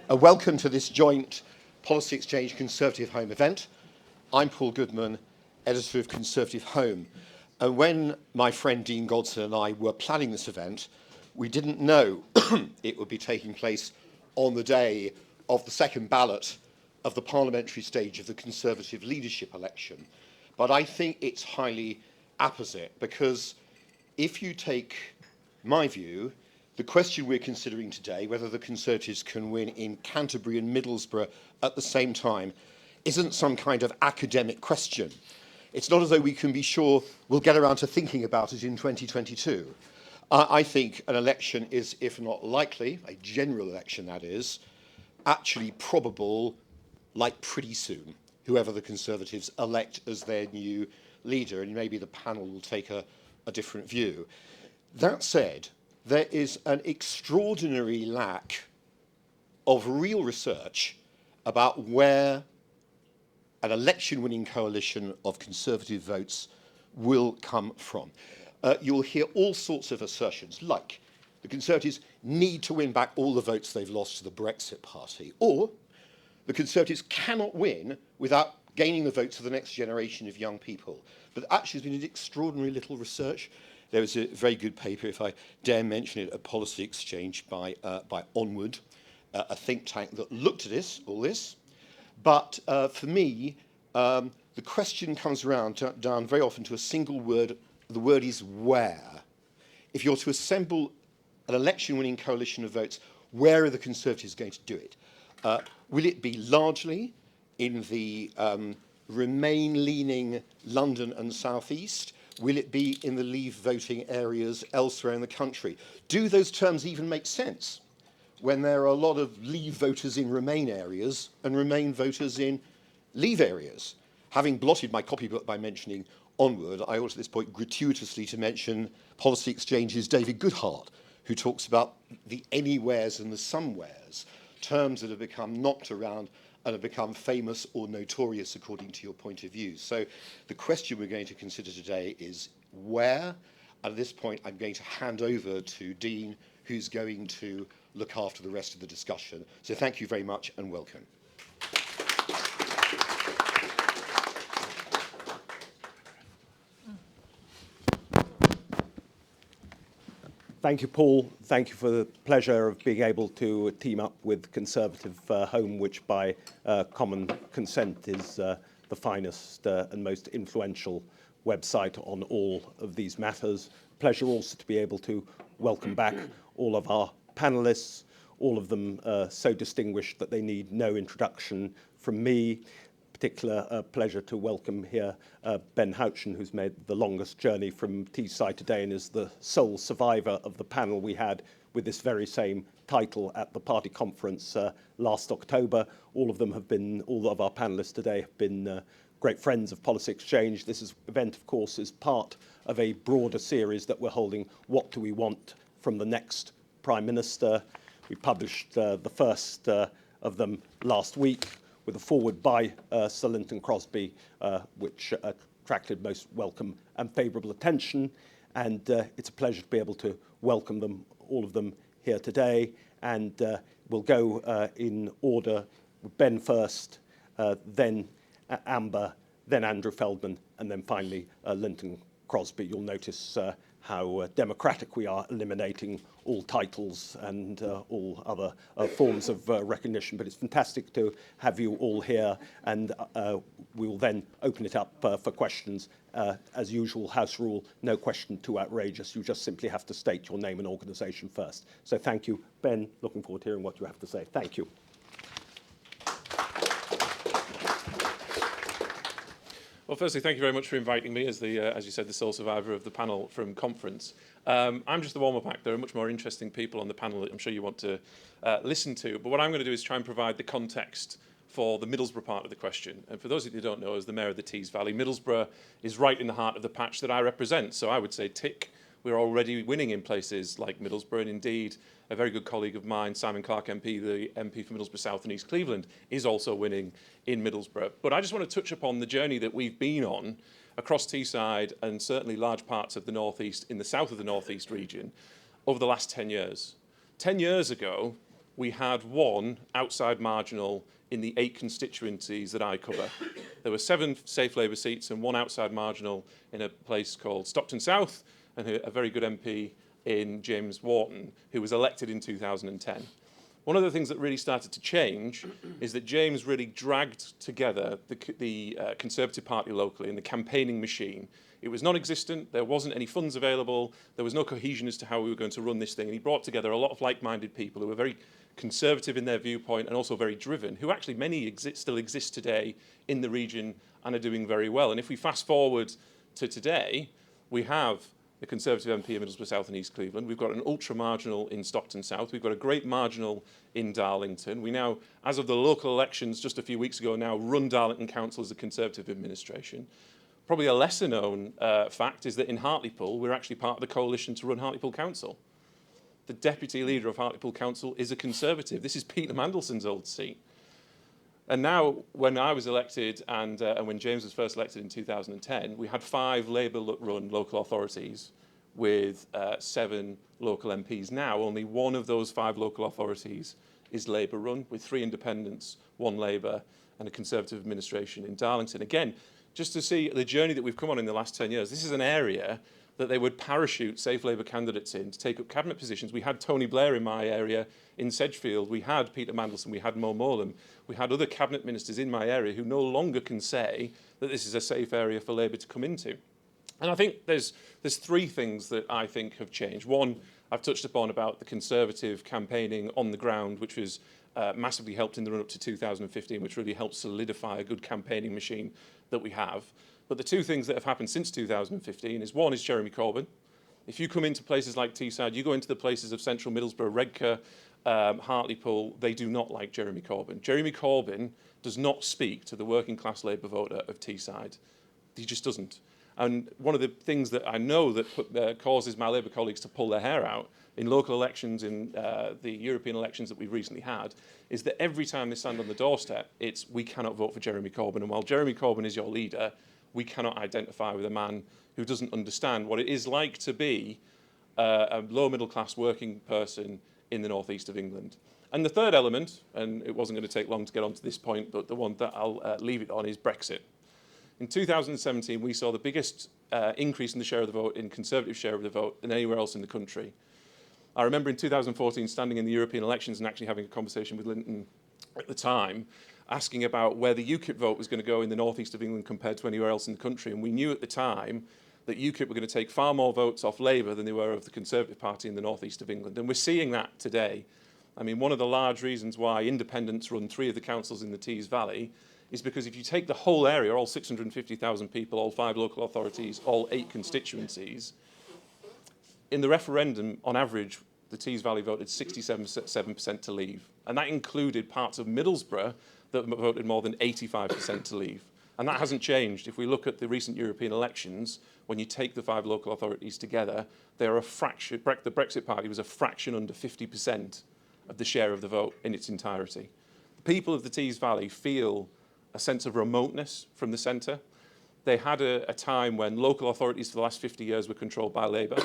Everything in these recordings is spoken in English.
Welcome to this joint Policy Exchange Conservative Home event. I'm Paul Goodman, editor of Conservative Home. And when my friend Dean Godson and I were planning this event, we didn't know it would be taking place on the day of the second ballot of the parliamentary stage of the Conservative leadership election. But I think it's highly apposite, because if you take my view, the question we're considering today, whether the Conservatives can win in Canterbury and Middlesbrough at the same time, isn't some kind of academic question. It's not as though we can be sure we'll get around to thinking about it in 2022. I think an election is, if not likely, a general election that is, actually probable, like pretty soon, whoever the Conservatives elect as their new leader, and maybe the panel will take a different view. That said, there is an extraordinary lack of real research about where an election-winning coalition of Conservative votes will come from. You'll hear all sorts of assertions, like the Conservatives need to win back all the votes they've lost to the Brexit party, or the Conservatives cannot win without gaining the votes of the next generation of young people. But actually there's been extraordinary little research. There was a very good paper, if I dare mention it, a Policy Exchange by Onward, a think tank that looked at all this. But for me, the question comes down very often to a single word. The word is where. If you're to assemble an election-winning coalition of votes, where are the Conservatives going to do it? Will it be largely in the Remain-leaning London and South East? Will it be in the Leave voting areas elsewhere in the country? Do those terms even make sense when there are a lot of Leave voters in Remain areas and Remain voters in Leave areas? Having blotted my copybook by mentioning Onward, I ought at this point gratuitously to mention Policy Exchange's David Goodhart, who talks about the anywheres and the somewheres, terms that have become knocked around and have become famous or notorious according to your point of view. So the question we're going to consider today is where? And at this point, I'm going to hand over to Dean, who's going to look after the rest of the discussion. So thank you very much and welcome. Thank you, Paul. Thank you for the pleasure of being able to team up with Conservative Home, which by common consent is the finest and most influential website on all of these matters. Pleasure also to be able to welcome back all of our panellists, all of them so distinguished that they need no introduction from me. Particular pleasure to welcome here Ben Houchen, who's made the longest journey from Teesside today and is the sole survivor of the panel we had with this very same title at the party conference last October. All of our panelists today have been great friends of Policy Exchange. This event, of course, is part of a broader series that we're holding, What Do We Want from the Next Prime Minister? We published the first of them last week, with a foreword by Sir Lynton Crosby, which attracted most welcome and favourable attention. And it's a pleasure to be able to welcome them, all of them, here today. And we'll go in order, Ben first, then Amber, then Andrew Feldman, and then finally Lynton Crosby. You'll notice how democratic we are, eliminating all titles and all other forms of recognition. But it's fantastic to have you all here, and we will then open it up for questions. As usual, house rule, no question too outrageous. You just simply have to state your name and organisation first. So thank you. Ben, looking forward to hearing what you have to say. Thank you. Well, firstly, thank you very much for inviting me as you said, the sole survivor of the panel from conference. I'm just the warm-up act. There are much more interesting people on the panel that I'm sure you want to listen to. But what I'm going to do is try and provide the context for the Middlesbrough part of the question. And for those of you who don't know, as the Mayor of the Tees Valley, Middlesbrough is right in the heart of the patch that I represent. So I would say tick. We're already winning in places like Middlesbrough, and indeed a very good colleague of mine, Simon Clark MP, the MP for Middlesbrough South and East Cleveland, is also winning in Middlesbrough. But I just want to touch upon the journey that we've been on across Teesside and certainly large parts of the northeast, in the south of the northeast region, over the last 10 years. 10 years ago, we had one outside marginal in the 8 constituencies that I cover. There were 7 safe Labour seats and one outside marginal in a place called Stockton South, and a very good MP in James Wharton, who was elected in 2010. One of the things that really started to change is that James really dragged together the Conservative Party locally and the campaigning machine. It was non-existent, there wasn't any funds available, there was no cohesion as to how we were going to run this thing, and he brought together a lot of like-minded people who were very conservative in their viewpoint and also very driven, who actually many still exist today in the region and are doing very well. And if we fast forward to today, we have the Conservative MP in Middlesbrough South and East Cleveland. We've got an ultra-marginal in Stockton South. We've got a great marginal in Darlington. We now, as of the local elections just a few weeks ago, now run Darlington Council as a Conservative administration. Probably a lesser-known fact is that in Hartlepool, we're actually part of the coalition to run Hartlepool Council. The deputy leader of Hartlepool Council is a Conservative. This is Peter Mandelson's old seat. And now, when I was elected and when James was first elected in 2010, we had 5 Labour-run local authorities with 7 local MPs. Now, only one of those 5 local authorities is Labour-run, with 3 independents, 1 Labour, and a Conservative administration in Darlington. Again, just to see the journey that we've come on in the last 10 years, this is an area that they would parachute safe Labour candidates in to take up cabinet positions. We had Tony Blair in my area in Sedgefield, we had Peter Mandelson, we had Mo Morlam, we had other cabinet ministers in my area who no longer can say that this is a safe area for Labour to come into. And I think there's 3 things that I think have changed. One, I've touched upon about the Conservative campaigning on the ground, which was massively helped in the run-up to 2015, which really helped solidify a good campaigning machine that we have. But the 2 things that have happened since 2015 is, one is Jeremy Corbyn. If you come into places like Teesside, you go into the places of central Middlesbrough, Redcar, Hartlepool, they do not like Jeremy Corbyn. Jeremy Corbyn does not speak to the working class Labour voter of Teesside. He just doesn't. And one of the things that I know that causes my Labour colleagues to pull their hair out in local elections, in the European elections that we've recently had, is that every time they stand on the doorstep, it's, we cannot vote for Jeremy Corbyn. And while Jeremy Corbyn is your leader, we cannot identify with a man who doesn't understand what it is like to be a low middle class working person in the northeast of England. And the third element, and it wasn't going to take long to get onto this point, but the one that I'll leave it on is Brexit. In 2017, we saw the biggest increase in the share of the vote, in Conservative share of the vote, than anywhere else in the country. I remember in 2014 standing in the European elections and actually having a conversation with Lynton at the time, asking about where the UKIP vote was going to go in the northeast of England compared to anywhere else in the country. And we knew at the time that UKIP were going to take far more votes off Labour than they were of the Conservative Party in the northeast of England. And we're seeing that today. I mean, one of the large reasons why independents run 3 of the councils in the Tees Valley is because if you take the whole area, all 650,000 people, all 5 local authorities, all 8 constituencies, in the referendum, on average, the Tees Valley voted 67% to leave. And that included parts of Middlesbrough that voted more than 85% to leave. And that hasn't changed. If we look at the recent European elections, when you take the 5 local authorities together, they are a fraction. The Brexit Party was a fraction under 50% of the share of the vote in its entirety. The people of the Tees Valley feel a sense of remoteness from the centre. They had a time when local authorities for the last 50 years were controlled by Labour.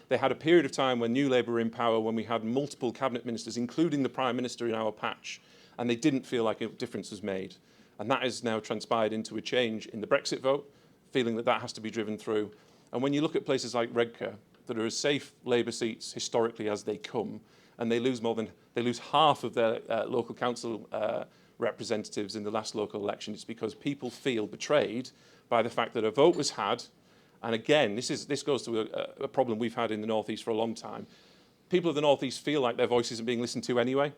They had a period of time when New Labour were in power, when we had multiple cabinet ministers, including the Prime Minister in our patch, and they didn't feel like a difference was made. And that has now transpired into a change in the Brexit vote, feeling that that has to be driven through. And when you look at places like Redcar, that are as safe Labour seats historically as they come, and they lose half of their local council representatives in the last local election, it's because people feel betrayed by the fact that a vote was had. And again, this goes to a problem we've had in the North East for a long time. People of the North East feel like their voices are being listened to anyway.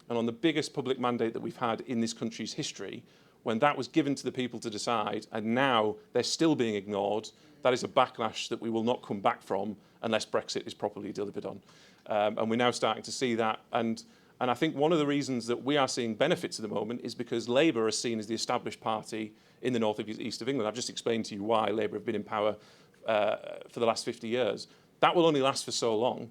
And on the biggest public mandate that we've had in this country's history, when that was given to the people to decide, and now they're still being ignored, that is a backlash that we will not come back from unless Brexit is properly delivered on. And we're now starting to see that. And I think one of the reasons that we are seeing benefits at the moment is because Labour is seen as the established party in the north east of England. I've just explained to you why Labour have been in power for the last 50 years. That will only last for so long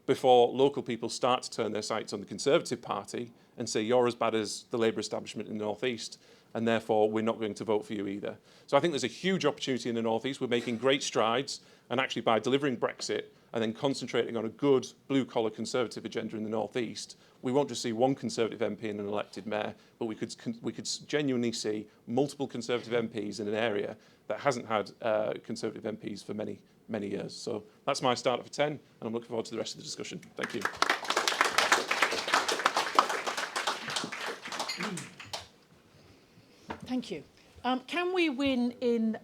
before local people start to turn their sights on the Conservative Party and say, you're as bad as the Labour establishment in the North East, and therefore we're not going to vote for you either. So I think there's a huge opportunity in the North East. We're making great strides, and actually by delivering Brexit, and then concentrating on a good blue-collar Conservative agenda in the North East, we won't just see one Conservative MP and an elected mayor, but we could genuinely see multiple Conservative MPs in an area that hasn't had Conservative MPs for many, many years. So that's my start for 10, and I'm looking forward to the rest of the discussion. Thank you. Thank you. Can we win in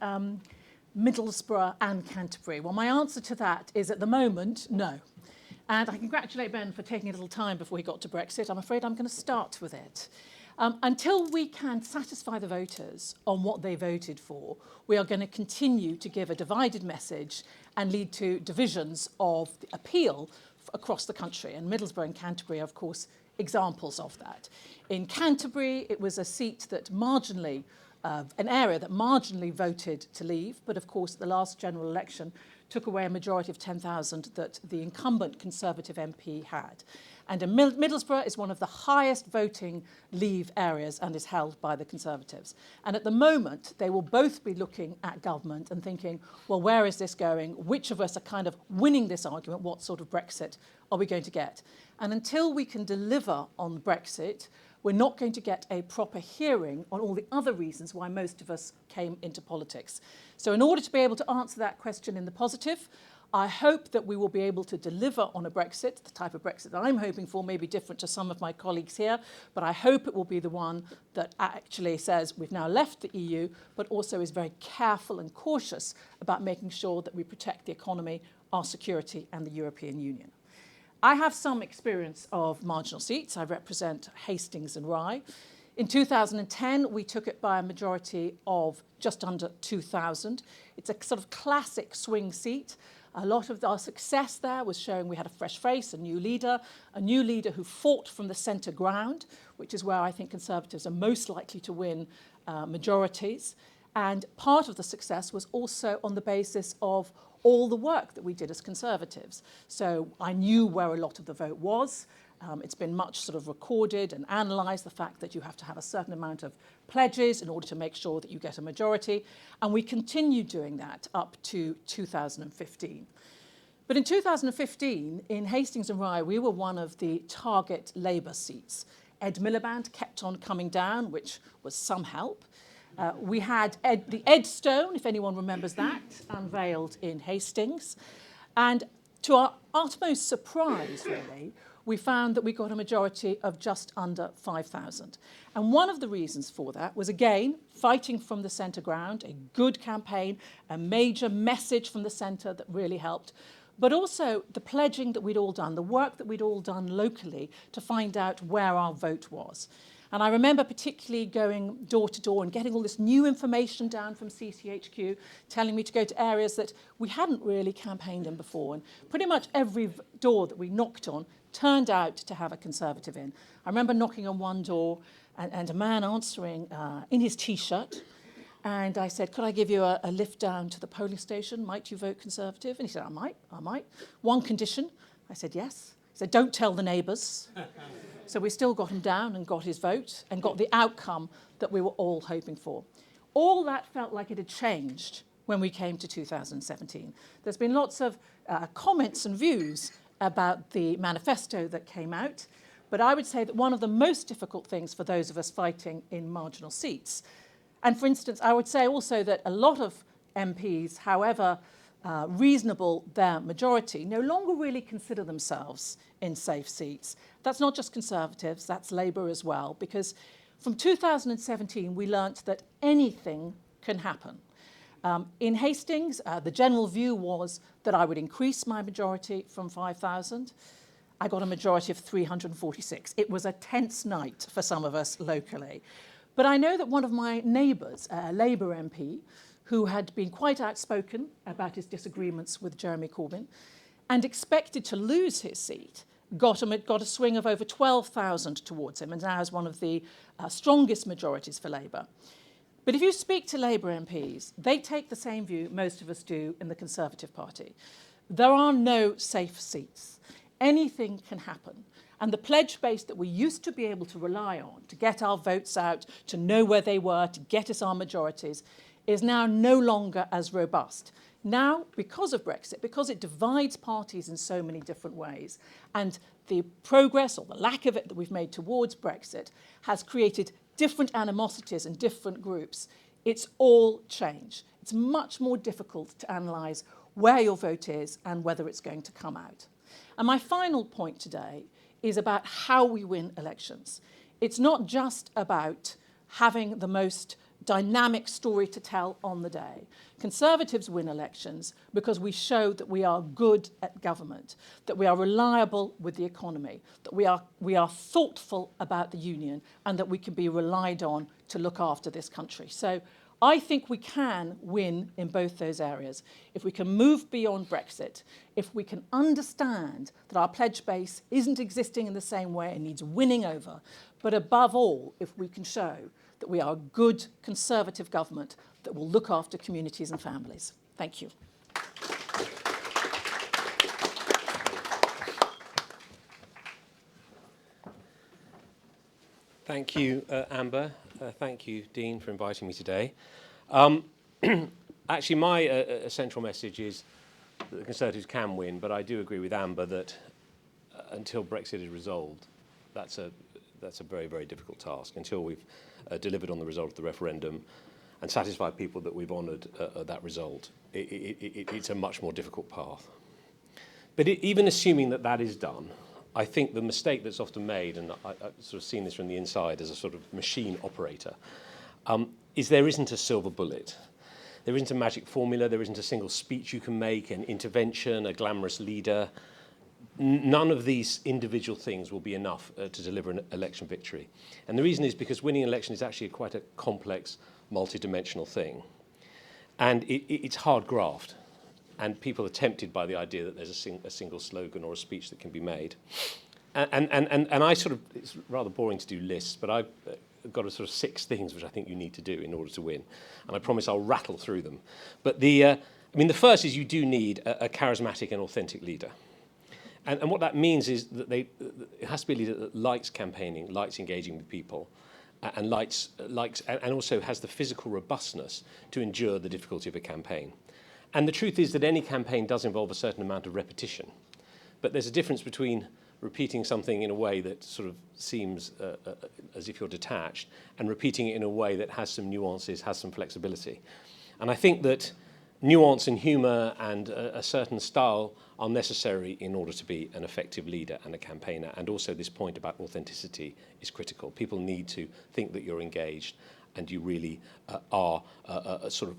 Middlesbrough and Canterbury? Well, my answer to that is at the moment, no. And I congratulate Ben for taking a little time before he got to Brexit. I'm afraid I'm going to start with it. Until we can satisfy the voters on what they voted for, we are going to continue to give a divided message and lead to divisions of the appeal across the country. And Middlesbrough and Canterbury are, of course, examples of that. In Canterbury, it was a seat that marginally, an area that marginally voted to leave, but of course, at the last general election, took away a majority of 10,000 that the incumbent Conservative MP had. And Middlesbrough is one of the highest voting leave areas and is held by the Conservatives. And at the moment, they will both be looking at government and thinking, well, where is this going? Which of us are kind of winning this argument? What sort of Brexit are we going to get? And until we can deliver on Brexit, we're not going to get a proper hearing on all the other reasons why most of us came into politics. So in order to be able to answer that question in the positive, I hope that we will be able to deliver on a Brexit. The type of Brexit that I'm hoping for may be different to some of my colleagues here, but I hope it will be the one that actually says we've now left the EU, but also is very careful and cautious about making sure that we protect the economy, our security, and the European Union. I have some experience of marginal seats. I represent Hastings and Rye. In 2010, we took it by a majority of just under 2,000. It's a sort of classic swing seat. A lot of our success there was showing we had a fresh face, a new leader who fought from the centre ground, which is where I think Conservatives are most likely to win majorities. And part of the success was also on the basis of all the work that we did as Conservatives. So I knew where a lot of the vote was. It's been much sort of recorded and analysed, the fact that you have to have a certain amount of pledges in order to make sure that you get a majority. And we continued doing that up to 2015. But in 2015, in Hastings and Rye, we were one of the target Labour seats. Ed Miliband kept on coming down, which was some help. We had the Ed Stone, if anyone remembers that, unveiled in Hastings. And to our utmost surprise, really, we found that we got a majority of just under 5,000. And one of the reasons for that was, again, fighting from the centre ground, a good campaign, a major message from the centre that really helped, but also the pledging that we'd all done, the work that we'd all done locally to find out where our vote was. And I remember particularly going door to door and getting all this new information down from CCHQ, telling me to go to areas that we hadn't really campaigned in before. And pretty much every door that we knocked on turned out to have a Conservative in. I remember knocking on one door and a man answering in his T-shirt. And I said, could I give you a lift down to the polling station? Might you vote Conservative? And he said, I might. One condition. I said, yes. He said, don't tell the neighbours. So we still got him down and got his vote and got the outcome that we were all hoping for. All that felt like it had changed when we came to 2017. There's been lots of comments and views about the manifesto that came out, but I would say that one of the most difficult things for those of us fighting in marginal seats, and for instance, I would say also that a lot of MPs, however reasonable their majority, no longer really consider themselves in safe seats. That's not just Conservatives, that's Labour as well, because from 2017 we learnt that anything can happen. In Hastings, the general view was that I would increase my majority from 5,000. I got a majority of 346. It was a tense night for some of us locally. But I know that one of my neighbours, a Labour MP, who had been quite outspoken about his disagreements with Jeremy Corbyn and expected to lose his seat, got a swing of over 12,000 towards him and now has one of the strongest majorities for Labour. But if you speak to Labour MPs, they take the same view most of us do in the Conservative Party. There are no safe seats. Anything can happen. And the pledge base that we used to be able to rely on to get our votes out, to know where they were, to get us our majorities, is now no longer as robust. Now, because of Brexit, because it divides parties in so many different ways, and the progress or the lack of it that we've made towards Brexit has created different animosities and different groups, it's all change. It's much more difficult to analyse where your vote is and whether it's going to come out. And my final point today is about how we win elections. It's not just about having the most dynamic story to tell on the day. Conservatives win elections because we show that we are good at government, that we are reliable with the economy, that we are thoughtful about the union, and that we can be relied on to look after this country. So I think we can win in both those areas. If we can move beyond Brexit, if we can understand that our pledge base isn't existing in the same way and needs winning over, but above all, if we can show that we are a good Conservative government that will look after communities and families. Thank you. Thank you, Amber. Thank you, Dean, for inviting me today. Actually, my central message is that the Conservatives can win, but I do agree with Amber that until Brexit is resolved, that's a very, very difficult task. Until we've delivered on the result of the referendum and satisfied people that we've honoured that result, it's a much more difficult path. But even assuming that that is done, I think the mistake that's often made, and I've sort of seen this from the inside as a sort of machine operator, is there isn't a silver bullet. There isn't a magic formula, there isn't a single speech you can make, an intervention, a glamorous leader. None of these individual things will be enough to deliver an election victory. And the reason is because winning an election is actually quite a complex, multi-dimensional thing. And it's hard graft. And people are tempted by the idea that there's a single slogan or a speech that can be made. And I sort of, it's rather boring to do lists, but I've got a sort of 6 things which I think you need to do in order to win. And I promise I'll rattle through them. But the first is you do need a charismatic and authentic leader. And what that means is that it has to be a leader that likes campaigning, likes engaging with people, and likes and also has the physical robustness to endure the difficulty of a campaign. And the truth is that any campaign does involve a certain amount of repetition. But there's a difference between repeating something in a way that sort of seems as if you're detached and repeating it in a way that has some nuances, has some flexibility. And I think that nuance and humour and a certain style are necessary in order to be an effective leader and a campaigner. And also this point about authenticity is critical. People need to think that you're engaged and you really are sort of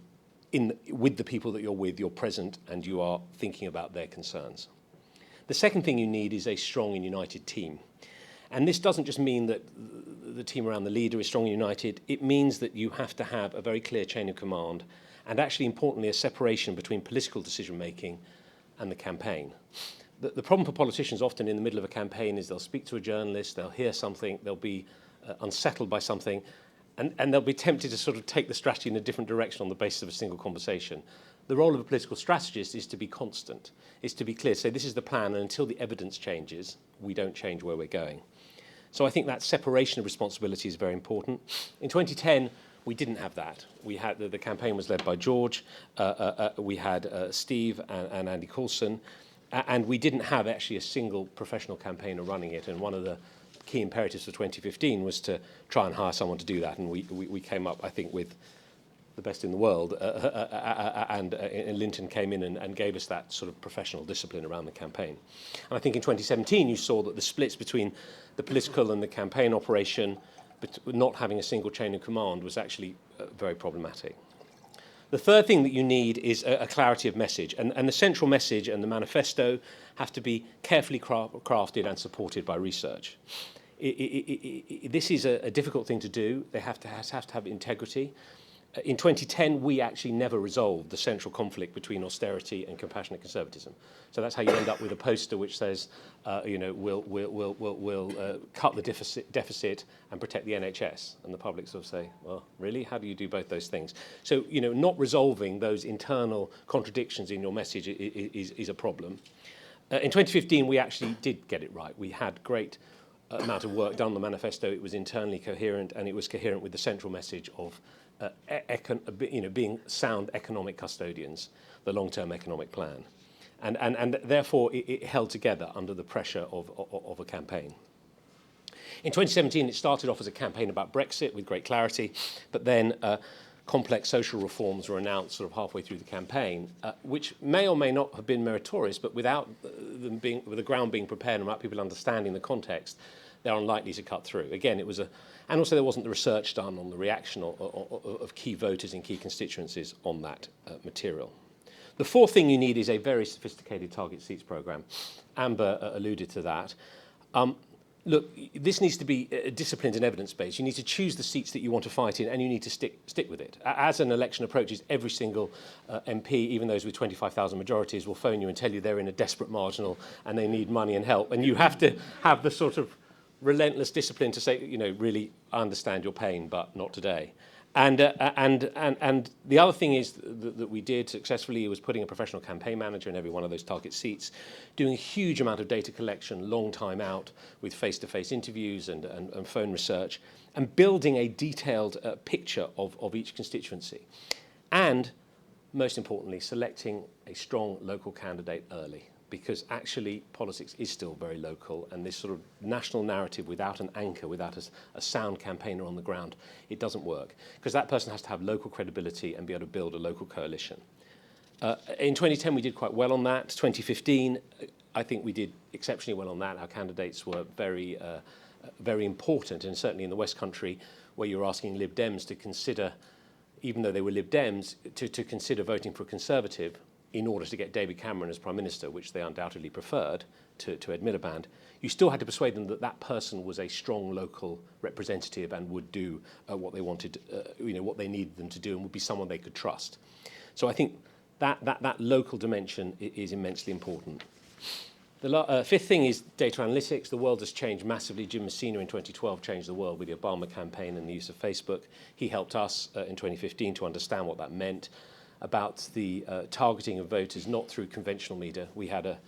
with the people that you're with, you're present and you are thinking about their concerns. The second thing you need is a strong and united team. And this doesn't just mean that the team around the leader is strong and united. It means that you have to have a very clear chain of command and actually, importantly, a separation between political decision-making and the campaign. The problem for politicians often in the middle of a campaign is they'll speak to a journalist, they'll hear something, they'll be unsettled by something, and they'll be tempted to sort of take the strategy in a different direction on the basis of a single conversation. The role of a political strategist is to be constant, is to be clear, say this is the plan, and until the evidence changes, we don't change where we're going. So I think that separation of responsibility is very important. In 2010, we didn't have that. We had the campaign was led by George, we had Steve and Andy Coulson, and we didn't have actually a single professional campaigner running it, and one of the key imperatives for 2015 was to try and hire someone to do that, and we came up, I think, with the best in the world, and Lynton came in and gave us that sort of professional discipline around the campaign. And I think in 2017 you saw that the splits between the political and the campaign operation, but not having a single chain of command, was actually very problematic. The third thing that you need is a clarity of message, and the central message and the manifesto have to be carefully crafted and supported by research. This is a difficult thing to do. They have to have integrity. In 2010, we actually never resolved the central conflict between austerity and compassionate conservatism. So that's how you end up with a poster which says, we'll cut the deficit and protect the NHS. And the public sort of say, well, really? How do you do both those things? So, not resolving those internal contradictions in your message is a problem. In 2015, we actually did get it right. We had great amount of work done on the manifesto. It was internally coherent, and it was coherent with the central message of being sound economic custodians, the long-term economic plan. And therefore, it held together under the pressure of a campaign. In 2017, it started off as a campaign about Brexit with great clarity, but then complex social reforms were announced sort of halfway through the campaign, which may or may not have been meritorious, but without them being, with the ground being prepared and without people understanding the context, they're unlikely to cut through. Again, it was and also there wasn't the research done on the reaction of key voters in key constituencies on that material. The fourth thing you need is a very sophisticated target seats programme. Amber alluded to that. Look, this needs to be disciplined and evidence-based. You need to choose the seats that you want to fight in, and you need to stick with it. As an election approaches, every single MP, even those with 25,000 majorities, will phone you and tell you they're in a desperate marginal and they need money and help. And you have to have the sort of relentless discipline to say, you know, really, I understand your pain, but not today. And the other thing is that we did successfully was putting a professional campaign manager in every one of those target seats, doing a huge amount of data collection, long time out, with face-to-face interviews and phone research, and building a detailed picture of each constituency. And, most importantly, selecting a strong local candidate early, because actually politics is still very local, and this sort of national narrative without an anchor, without a sound campaigner on the ground, it doesn't work, because that person has to have local credibility and be able to build a local coalition. In 2010 we did quite well on that. 2015 I think we did exceptionally well on that. Our candidates were very important, and certainly in the West Country, where you're asking Lib Dems to consider, even though they were Lib Dems, to consider voting for a Conservative in order to get David Cameron as Prime Minister, which they undoubtedly preferred to Ed Miliband, you still had to persuade them that that person was a strong local representative and would do what they wanted, what they needed them to do, and would be someone they could trust. So I think that local dimension is immensely important. The fifth thing is data analytics. The world has changed massively. Jim Messina in 2012 changed the world with the Obama campaign and the use of Facebook. He helped us in 2015 to understand what that meant about the targeting of voters, not through conventional media. We had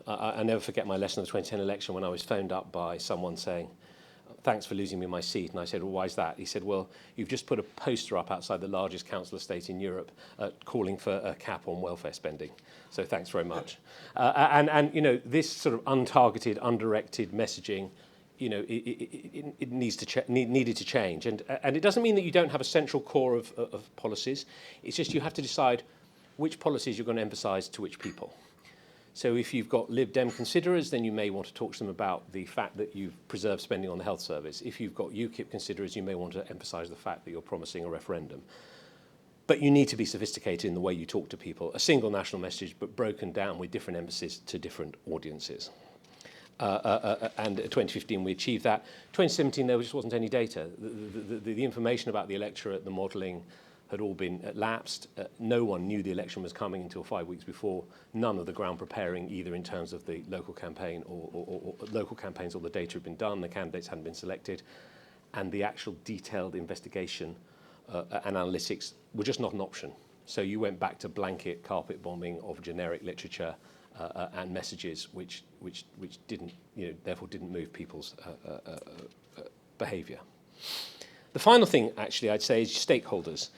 I never forget my lesson of the 2010 election when I was phoned up by someone saying, "Thanks for losing me my seat." And I said, "Well, why is that?" He said, "Well, you've just put a poster up outside the largest council estate in Europe calling for a cap on welfare spending. So thanks very much." This sort of untargeted, undirected messaging, it needed to change. And it doesn't mean that you don't have a central core of policies. It's just you have to decide which policies you're going to emphasise to which people. So if you've got Lib Dem considerers, then you may want to talk to them about the fact that you've preserved spending on the health service. If you've got UKIP considerers, you may want to emphasise the fact that you're promising a referendum. But you need to be sophisticated in the way you talk to people. A single national message, but broken down with different emphasis to different audiences. And in 2015 we achieved that. 2017 there just wasn't any data. The information about the electorate, the modelling, had all been lapsed. No one knew the election was coming until 5 weeks before. None of the ground preparing, either in terms of the local campaign or local campaigns, or the data had been done, the candidates hadn't been selected, and the actual detailed investigation and analytics were just not an option. So you went back to blanket carpet bombing of generic literature and messages which didn't, therefore didn't move people's behaviour. The final thing, actually, I'd say is stakeholders.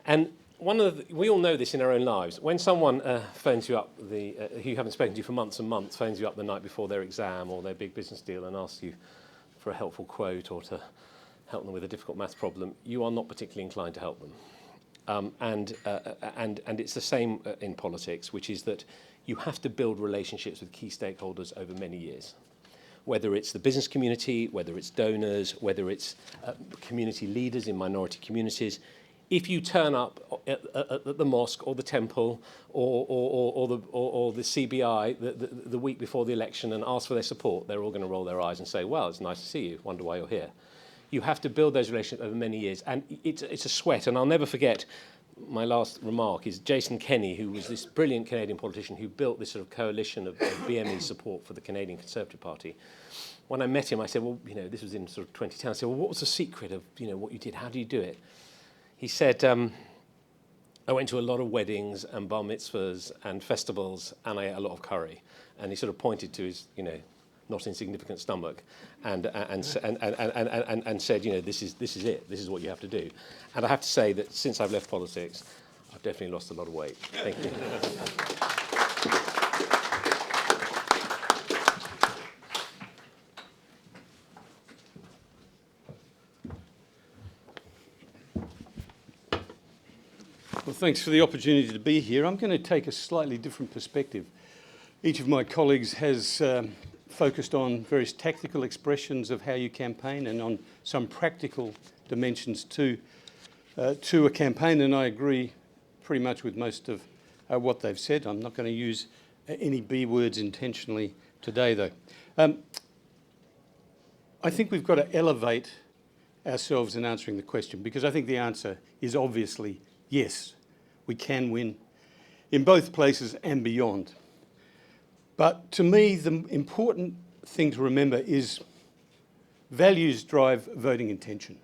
And we all know this in our own lives. When someone phones you up, who you haven't spoken to for months and months, phones you up the night before their exam or their big business deal and asks you for a helpful quote or to help them with a difficult maths problem, you are not particularly inclined to help them. And it's the same in politics, which is that you have to build relationships with key stakeholders over many years. Whether it's the business community, whether it's donors, whether it's community leaders in minority communities. If you turn up at the mosque or the temple or the CBI the week before the election and ask for their support, they're all going to roll their eyes and say, "Well, it's nice to see you, wonder why you're here." You have to build those relationships over many years, and it's a sweat. And I'll never forget, my last remark is Jason Kenney, who was this brilliant Canadian politician who built this sort of coalition of BME support for the Canadian Conservative Party. When I met him, I said, well, this was in sort of 2010. I said, well, what was the secret of, what you did? How do you do it? He said, I went to a lot of weddings and bar mitzvahs and festivals, and I ate a lot of curry. And he sort of pointed to his, not insignificant stomach, and said, you know, this is it. This is what you have to do. And I have to say that since I've left politics, I've definitely lost a lot of weight. Thank you. Well, thanks for the opportunity to be here. I'm going to take a slightly different perspective. Each of my colleagues has focused on various tactical expressions of how you campaign and on some practical dimensions to a campaign, and I agree pretty much with most of what they've said. I'm not going to use any B words intentionally today, though. I think we've got to elevate ourselves in answering the question, because I think the answer is obviously yes, we can win in both places and beyond. But to me, the important thing to remember is values drive voting intention.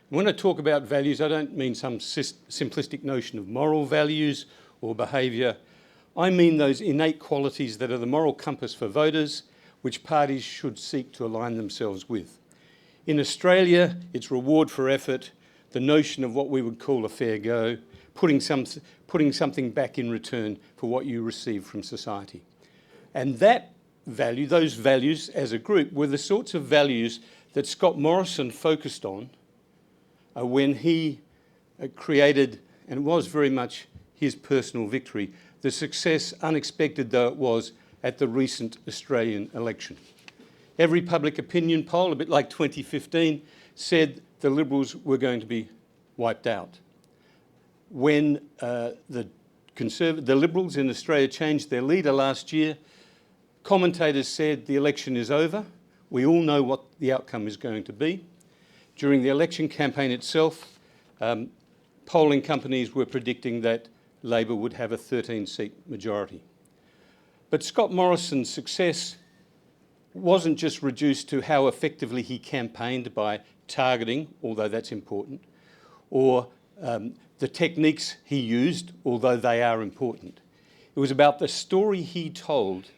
When I talk about values, I don't mean some simplistic notion of moral values or behaviour. I mean those innate qualities that are the moral compass for voters, which parties should seek to align themselves with. In Australia, it's reward for effort, the notion of what we would call a fair go, putting something back in return for what you receive from society. And that value, those values as a group, were the sorts of values that Scott Morrison focused on when he created, and it was very much his personal victory, the success, unexpected though it was, at the recent Australian election. Every public opinion poll, a bit like 2015, said the Liberals were going to be wiped out. When the Liberals in Australia changed their leader last year, commentators said the election is over. We all know what the outcome is going to be. During the election campaign itself, polling companies were predicting that Labor would have a 13-seat majority. But Scott Morrison's success wasn't just reduced to how effectively he campaigned by targeting, although that's important, or the techniques he used, although they are important. It was about the story he told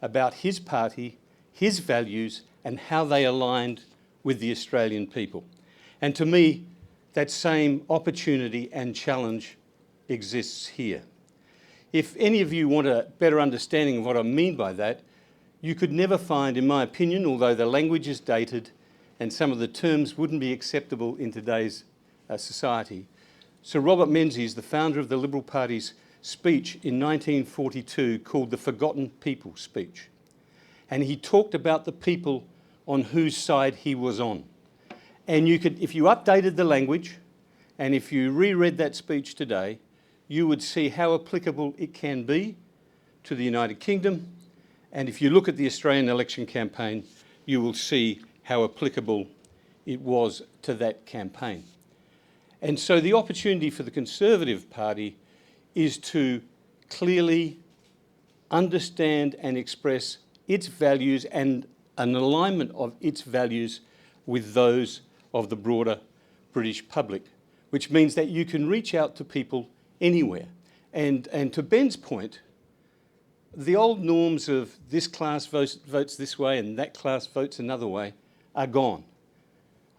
about his party, his values, and how they aligned with the Australian people. And to me, that same opportunity and challenge exists here. If any of you want a better understanding of what I mean by that, you could never find, in my opinion, although the language is dated and some of the terms wouldn't be acceptable in today's society, Sir Robert Menzies, the founder of the Liberal Party's speech in 1942 called the Forgotten People speech. And he talked about the people on whose side he was on. And you could, if you updated the language and if you reread that speech today, you would see how applicable it can be to the United Kingdom. And if you look at the Australian election campaign, you will see how applicable it was to that campaign. And so the opportunity for the Conservative Party is to clearly understand and express its values and an alignment of its values with those of the broader British public, which means that you can reach out to people anywhere. And to Ben's point, the old norms of this class votes this way and that class votes another way are gone.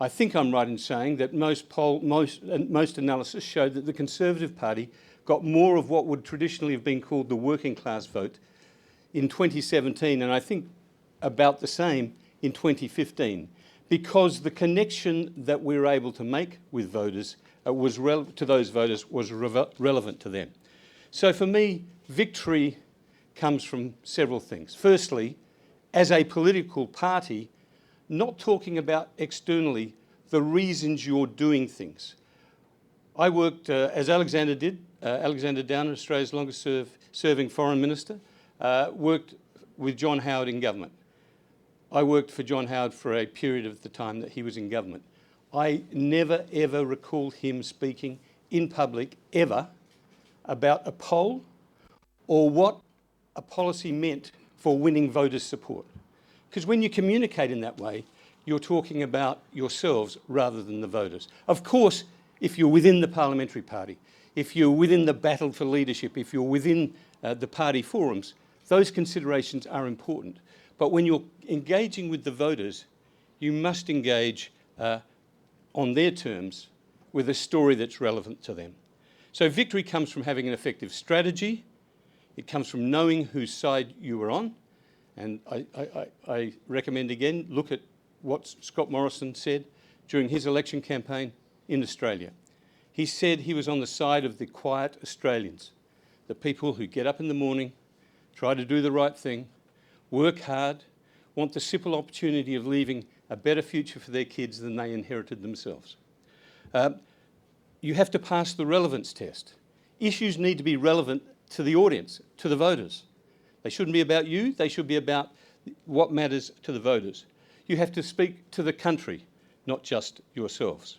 I think I'm right in saying that most analysis showed that the Conservative Party got more of what would traditionally have been called the working class vote in 2017, and I think about the same in 2015, because the connection that we were able to make with voters to those voters was relevant to them. So for me, victory comes from several things. Firstly, as a political party, not talking about externally the reasons you're doing things. I worked, as Alexander did, Alexander Downer, Australia's longest serving foreign minister, worked with John Howard in government. I worked for John Howard for a period of the time that he was in government. I never, ever recalled him speaking in public, ever, about a poll or what a policy meant for winning voters' support. Because when you communicate in that way, you're talking about yourselves rather than the voters. Of course, if you're within the parliamentary party, if you're within the battle for leadership, if you're within the party forums, Those considerations are important. But when you're engaging with the voters, you must engage on their terms with a story that's relevant to them. So victory comes from having an effective strategy. It comes from knowing whose side you were on. And I recommend again, look at what Scott Morrison said during his election campaign in Australia. He said he was on the side of the quiet Australians, the people who get up in the morning, try to do the right thing, work hard, want the simple opportunity of leaving a better future for their kids than they inherited themselves. You have to pass the relevance test. Issues need to be relevant to the audience, to the voters. They shouldn't be about you, they should be about what matters to the voters. You have to speak to the country, not just yourselves.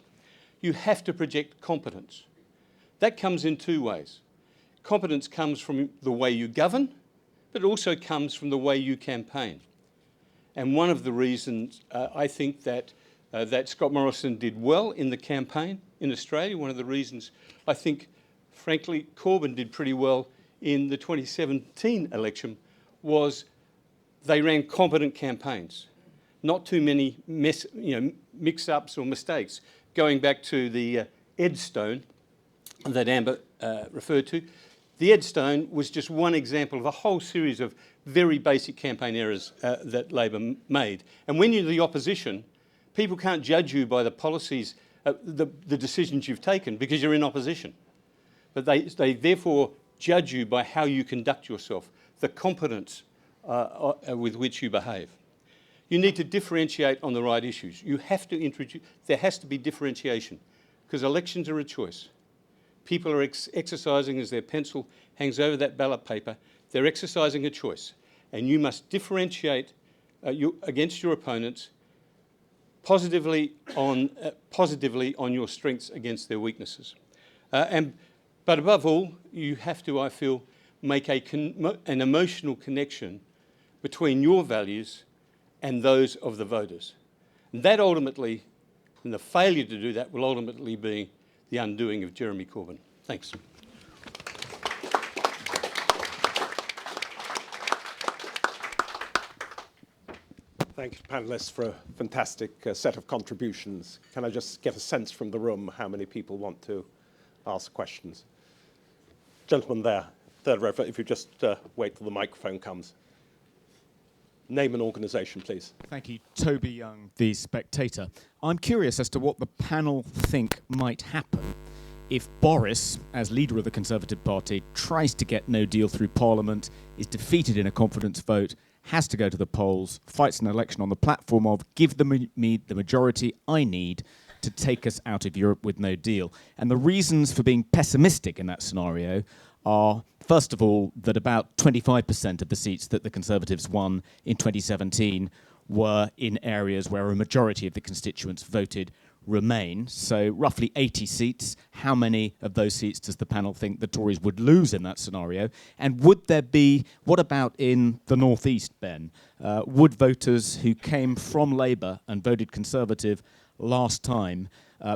You have to project competence. That comes in two ways. Competence comes from the way you govern, but it also comes from the way you campaign. And one of the reasons I think that Scott Morrison did well in the campaign in Australia, one of the reasons I think, frankly, Corbyn did pretty well in the 2017 election was they ran competent campaigns. Not too many mix-ups or mistakes. Going back to the Edstone that Amber referred to, the Edstone was just one example of a whole series of very basic campaign errors that Labor made. And when you're the opposition, people can't judge you by the policies, the decisions you've taken because you're in opposition. But they therefore judge you by how you conduct yourself, the competence with which you behave. You need to differentiate on the right issues. You have to introduce, there has to be differentiation because elections are a choice. People are exercising as their pencil hangs over that ballot paper. They're exercising a choice. And you must differentiate against your opponents positively on your strengths against their weaknesses. But above all, you have to, I feel, make an emotional connection between your values and those of the voters. And that ultimately, and the failure to do that will ultimately be the undoing of Jeremy Corbyn. Thanks. Thank you, panellists, for a fantastic set of contributions. Can I just get a sense from the room how many people want to ask questions? Gentleman there, third row, if you just wait till the microphone comes. Name and organisation, please. Thank you. Toby Young, The Spectator. I'm curious as to what the panel think might happen if Boris, as leader of the Conservative Party, tries to get no deal through Parliament, is defeated in a confidence vote, has to go to the polls, fights an election on the platform of give me the majority I need to take us out of Europe with no deal. And the reasons for being pessimistic in that scenario are, first of all, that about 25% of the seats that the Conservatives won in 2017 were in areas where a majority of the constituents voted Remain. So roughly 80 seats. How many of those seats does the panel think the Tories would lose in that scenario? And would there be, what about in the North East, Ben? Would voters who came from Labour and voted Conservative last time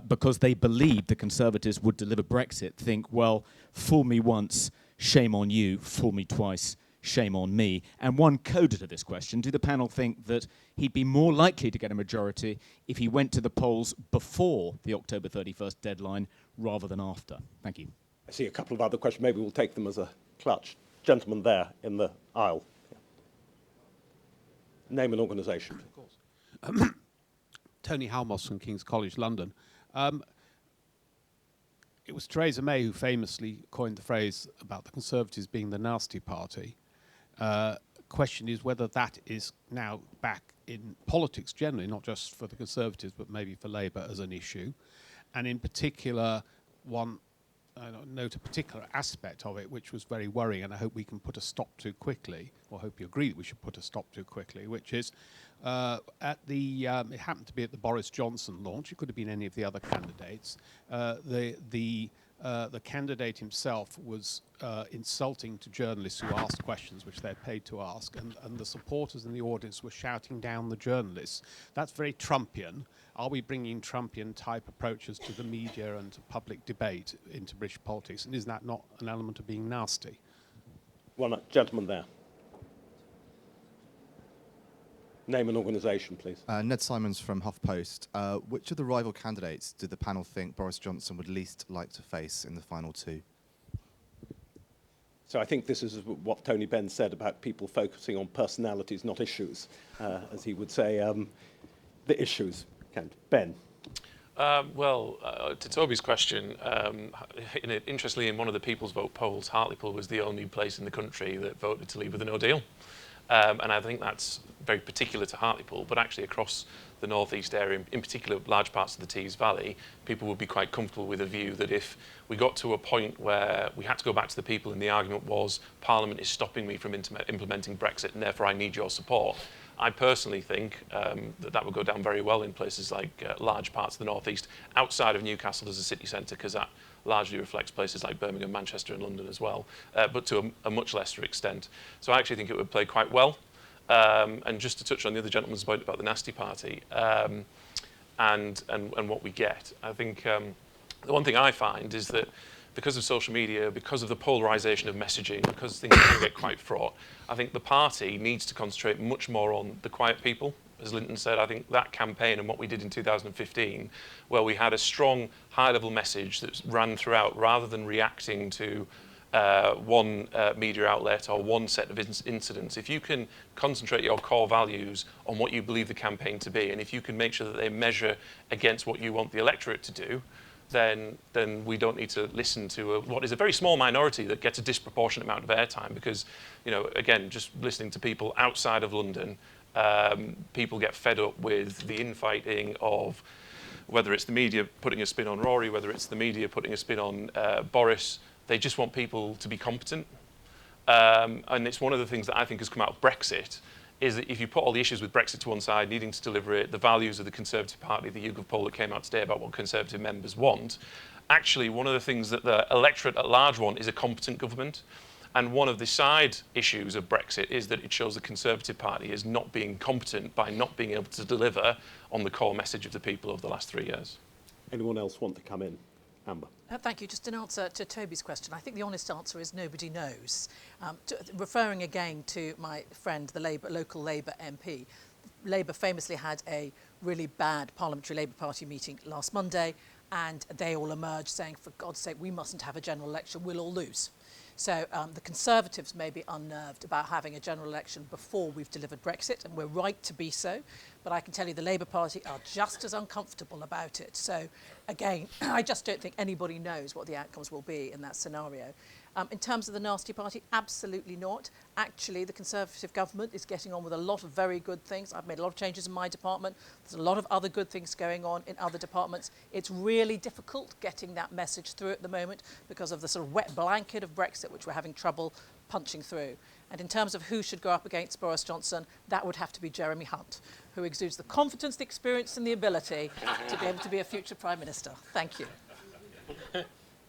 because they believed the Conservatives would deliver Brexit think, well, fool me once, shame on you, fool me twice, shame on me? And one coda to this question, do the panel think that he'd be more likely to get a majority if he went to the polls before the October 31st deadline rather than after? Thank you. I see a couple of other questions. Maybe we'll take them as a clutch. Gentleman there in the aisle. Name and organisation. Of course. Tony Halmos from King's College, London. It was Theresa May who famously coined the phrase about the Conservatives being the nasty party. Question is whether that is now back in politics generally, not just for the Conservatives, but maybe for Labour as an issue. And in particular, note a particular aspect of it, which was very worrying, and I hope we can put a stop to quickly, or hope you agree that we should put a stop to quickly, which is at the, it happened to be at the Boris Johnson launch, it could have been any of the other candidates, the candidate himself was insulting to journalists who asked questions which they're paid to ask, and the supporters in the audience were shouting down the journalists. That's very Trumpian. Are we bringing Trumpian-type approaches to the media and to public debate into British politics? And is that not an element of being nasty? One gentleman there. Name and organisation, please. Ned Simons from HuffPost. Which of the rival candidates did the panel think Boris Johnson would least like to face in the final two? So I think this is what Tony Benn said about people focusing on personalities, not issues, as he would say, the issues. Ben. To Toby's question, interestingly, in one of the People's Vote polls, Hartlepool was the only place in the country that voted to leave with a no deal. And I think that's very particular to Hartlepool, but actually across the northeast area, in particular large parts of the Tees Valley, people would be quite comfortable with a view that if we got to a point where we had to go back to the people and the argument was Parliament is stopping me from implementing Brexit and therefore I need your support, I personally think that would go down very well in places like large parts of the northeast, outside of Newcastle as a city centre, because that largely reflects places like Birmingham, Manchester and London as well, but to a much lesser extent. So I actually think it would play quite well. And just to touch on the other gentleman's point about the nasty party and what we get, I think the one thing I find is that because of social media, because of the polarisation of messaging, because things can get quite fraught, I think the party needs to concentrate much more on the quiet people. As Lynton said, I think that campaign and what we did in 2015, where we had a strong, high-level message that ran throughout, rather than reacting to one media outlet or one set of incidents. If you can concentrate your core values on what you believe the campaign to be, and if you can make sure that they measure against what you want the electorate to do, then we don't need to listen to what is a very small minority that gets a disproportionate amount of airtime, because, you know, again, just listening to people outside of London, people get fed up with the infighting of whether it's the media putting a spin on Rory, whether it's the media putting a spin on Boris. They just want people to be competent. And it's one of the things that I think has come out of Brexit, is that if you put all the issues with Brexit to one side, needing to deliver it, the values of the Conservative Party, the YouGov poll that came out today about what Conservative members want, actually one of the things that the electorate at large want is a competent government. And one of the side issues of Brexit is that it shows the Conservative Party as not being competent by not being able to deliver on the core message of the people over the last 3 years. Anyone else want to come in? Amber. Thank you. Just in answer to Toby's question, I think the honest answer is nobody knows. Referring again to my friend, the local Labour MP, Labour famously had a really bad Parliamentary Labour Party meeting last Monday, and they all emerged saying, for God's sake, we mustn't have a general election, we'll all lose. So the Conservatives may be unnerved about having a general election before we've delivered Brexit, and we're right to be so. But I can tell you the Labour Party are just as uncomfortable about it. So again, I just don't think anybody knows what the outcomes will be in that scenario. In terms of the nasty party, absolutely not. Actually, the Conservative government is getting on with a lot of very good things. I've made a lot of changes in my department. There's a lot of other good things going on in other departments. It's really difficult getting that message through at the moment because of the sort of wet blanket of Brexit, which we're having trouble punching through. And in terms of who should go up against Boris Johnson, that would have to be Jeremy Hunt, who exudes the confidence, the experience and the ability to be able to be a future Prime Minister. Thank you.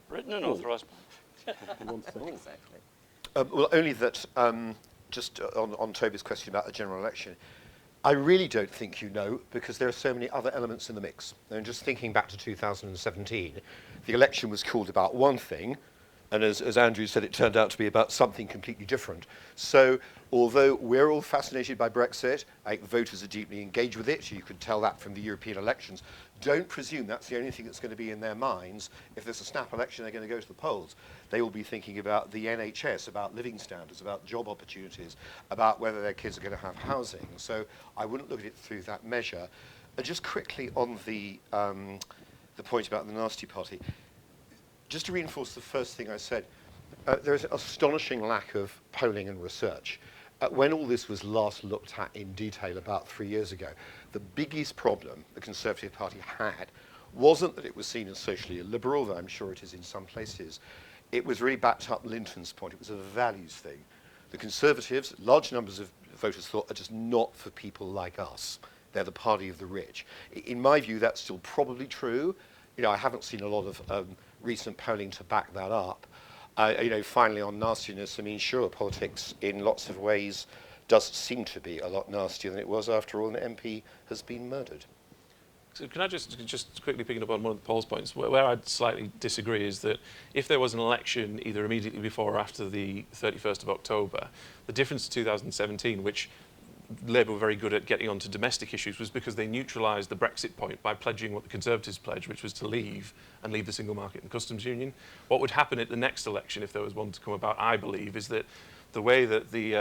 Written and authorised. Exactly. Well, only that, just on Toby's question about the general election, I really don't think you know, because there are so many other elements in the mix. And just thinking back to 2017, the election was called about one thing, and as Andrew said, it turned out to be about something completely different. So although we're all fascinated by Brexit, voters are deeply engaged with it, you could tell that from the European elections, don't presume that's the only thing that's going to be in their minds. If there's a snap election, they're going to go to the polls. They will be thinking about the NHS, about living standards, about job opportunities, about whether their kids are going to have housing. So I wouldn't look at it through that measure. Just quickly on the point about the nasty party, just to reinforce the first thing I said, there is an astonishing lack of polling and research. When all this was last looked at in detail about 3 years ago, the biggest problem the Conservative Party had wasn't that it was seen as socially illiberal, though I'm sure it is in some places. It was really backed up Lynton's point. It was a values thing. The Conservatives, large numbers of voters thought, are just not for people like us. They're the party of the rich. In my view, that's still probably true. You know, I haven't seen a lot of recent polling to back that up. You know, finally on nastiness, I mean, sure, politics in lots of ways does seem to be a lot nastier than it was after all, an MP has been murdered. So can I just quickly picking up on one of Paul's points, where I'd slightly disagree is that if there was an election either immediately before or after the 31st of October, the difference to 2017, which Labour were very good at getting onto domestic issues was because they neutralised the Brexit point by pledging what the Conservatives pledged, which was to leave and leave the single market and customs union. What would happen at the next election, if there was one to come about, I believe, is that the way that the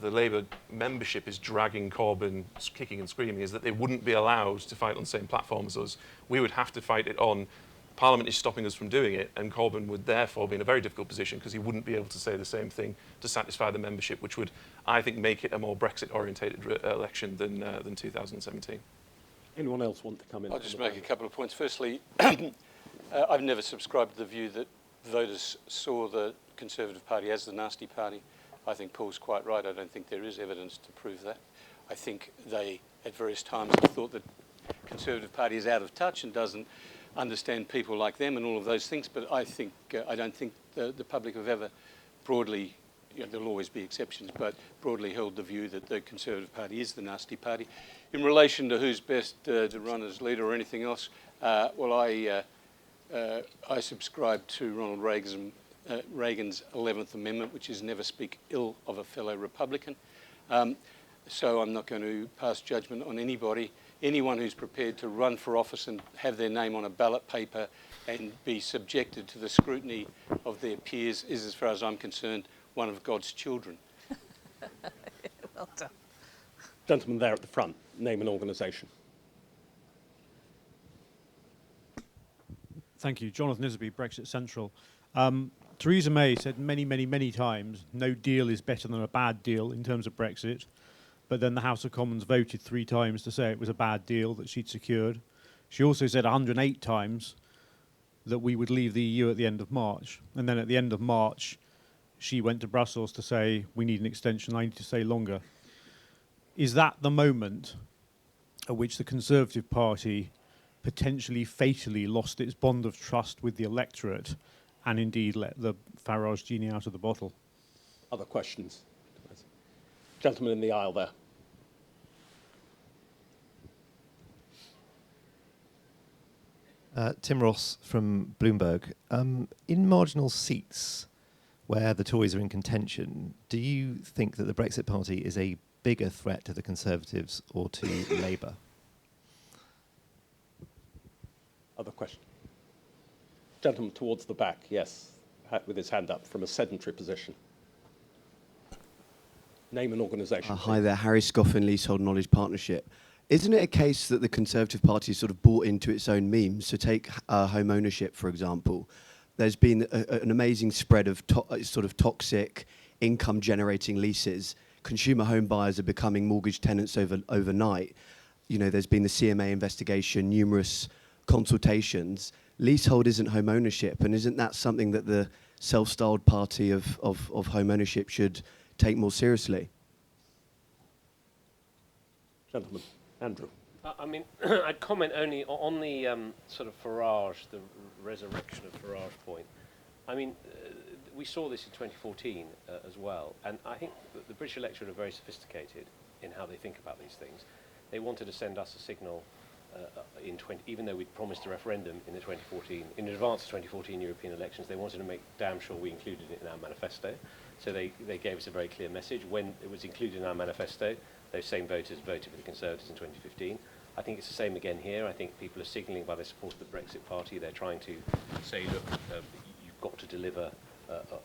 Labour membership is dragging Corbyn kicking and screaming is that they wouldn't be allowed to fight on the same platform as us. We would have to fight it on. Parliament is stopping us from doing it, and Corbyn would therefore be in a very difficult position because he wouldn't be able to say the same thing to satisfy the membership, which would, I think, make it a more Brexit-orientated election than 2017. Anyone else want to come in? I'll just make a couple of points. Firstly, I've never subscribed to the view that voters saw the Conservative Party as the nasty party. I think Paul's quite right. I don't think there is evidence to prove that. I think they, at various times, have thought that the Conservative Party is out of touch and doesn't understand people like them and all of those things. But I think I don't think the public have ever broadly, there'll always be exceptions, but broadly held the view that the Conservative Party is the nasty party. In relation to who's best to run as leader or anything else, I subscribe to Ronald Reagan's 11th Amendment, which is never speak ill of a fellow Republican. So I'm not going to pass judgment on anybody. Anyone who's prepared to run for office and have their name on a ballot paper and be subjected to the scrutiny of their peers is, as far as I'm concerned, one of God's children. Well done. Gentleman there at the front, name and organisation. Thank you. Jonathan Isby, Brexit Central. Theresa May said many times, no deal is better than a bad deal in terms of Brexit. But then the House of Commons voted 3 times to say it was a bad deal that she'd secured. She also said 108 times that we would leave the EU at the end of March. And then at the end of March, she went to Brussels to say, we need an extension, I need to stay longer. Is that the moment at which the Conservative Party potentially fatally lost its bond of trust with the electorate and indeed let the Farage genie out of the bottle? Other questions? Gentleman in the aisle there. Tim Ross from Bloomberg. In marginal seats where the Tories are in contention, do you think that the Brexit Party is a bigger threat to the Conservatives or to Labour? Other question? Gentleman towards the back, yes, with his hand up from a sedentary position. Name and organisation. Hi there, Harry Scoffin, Leasehold Knowledge Partnership. Isn't it a case that the Conservative Party sort of bought into its own memes? So take home ownership, for example. There's been an amazing spread of sort of toxic income-generating leases. Consumer home buyers are becoming mortgage tenants overnight. There's been the CMA investigation, numerous consultations. Leasehold isn't home ownership, and isn't that something that the self-styled party of home ownership should take more seriously? Gentlemen, Andrew. I mean, I'd comment only on the sort of Farage, the resurrection of Farage point. I mean, we saw this in 2014 as well, and I think the British electorate are very sophisticated in how they think about these things. They wanted to send us a signal even though we'd promised a referendum in in advance of 2014 European elections. They wanted to make damn sure we included it in our manifesto. So they gave us a very clear message. When it was included in our manifesto, those same voters voted for the Conservatives in 2015. I think it's the same again here. I think people are signalling by their support of the Brexit Party. They're trying to say, look, you've got to deliver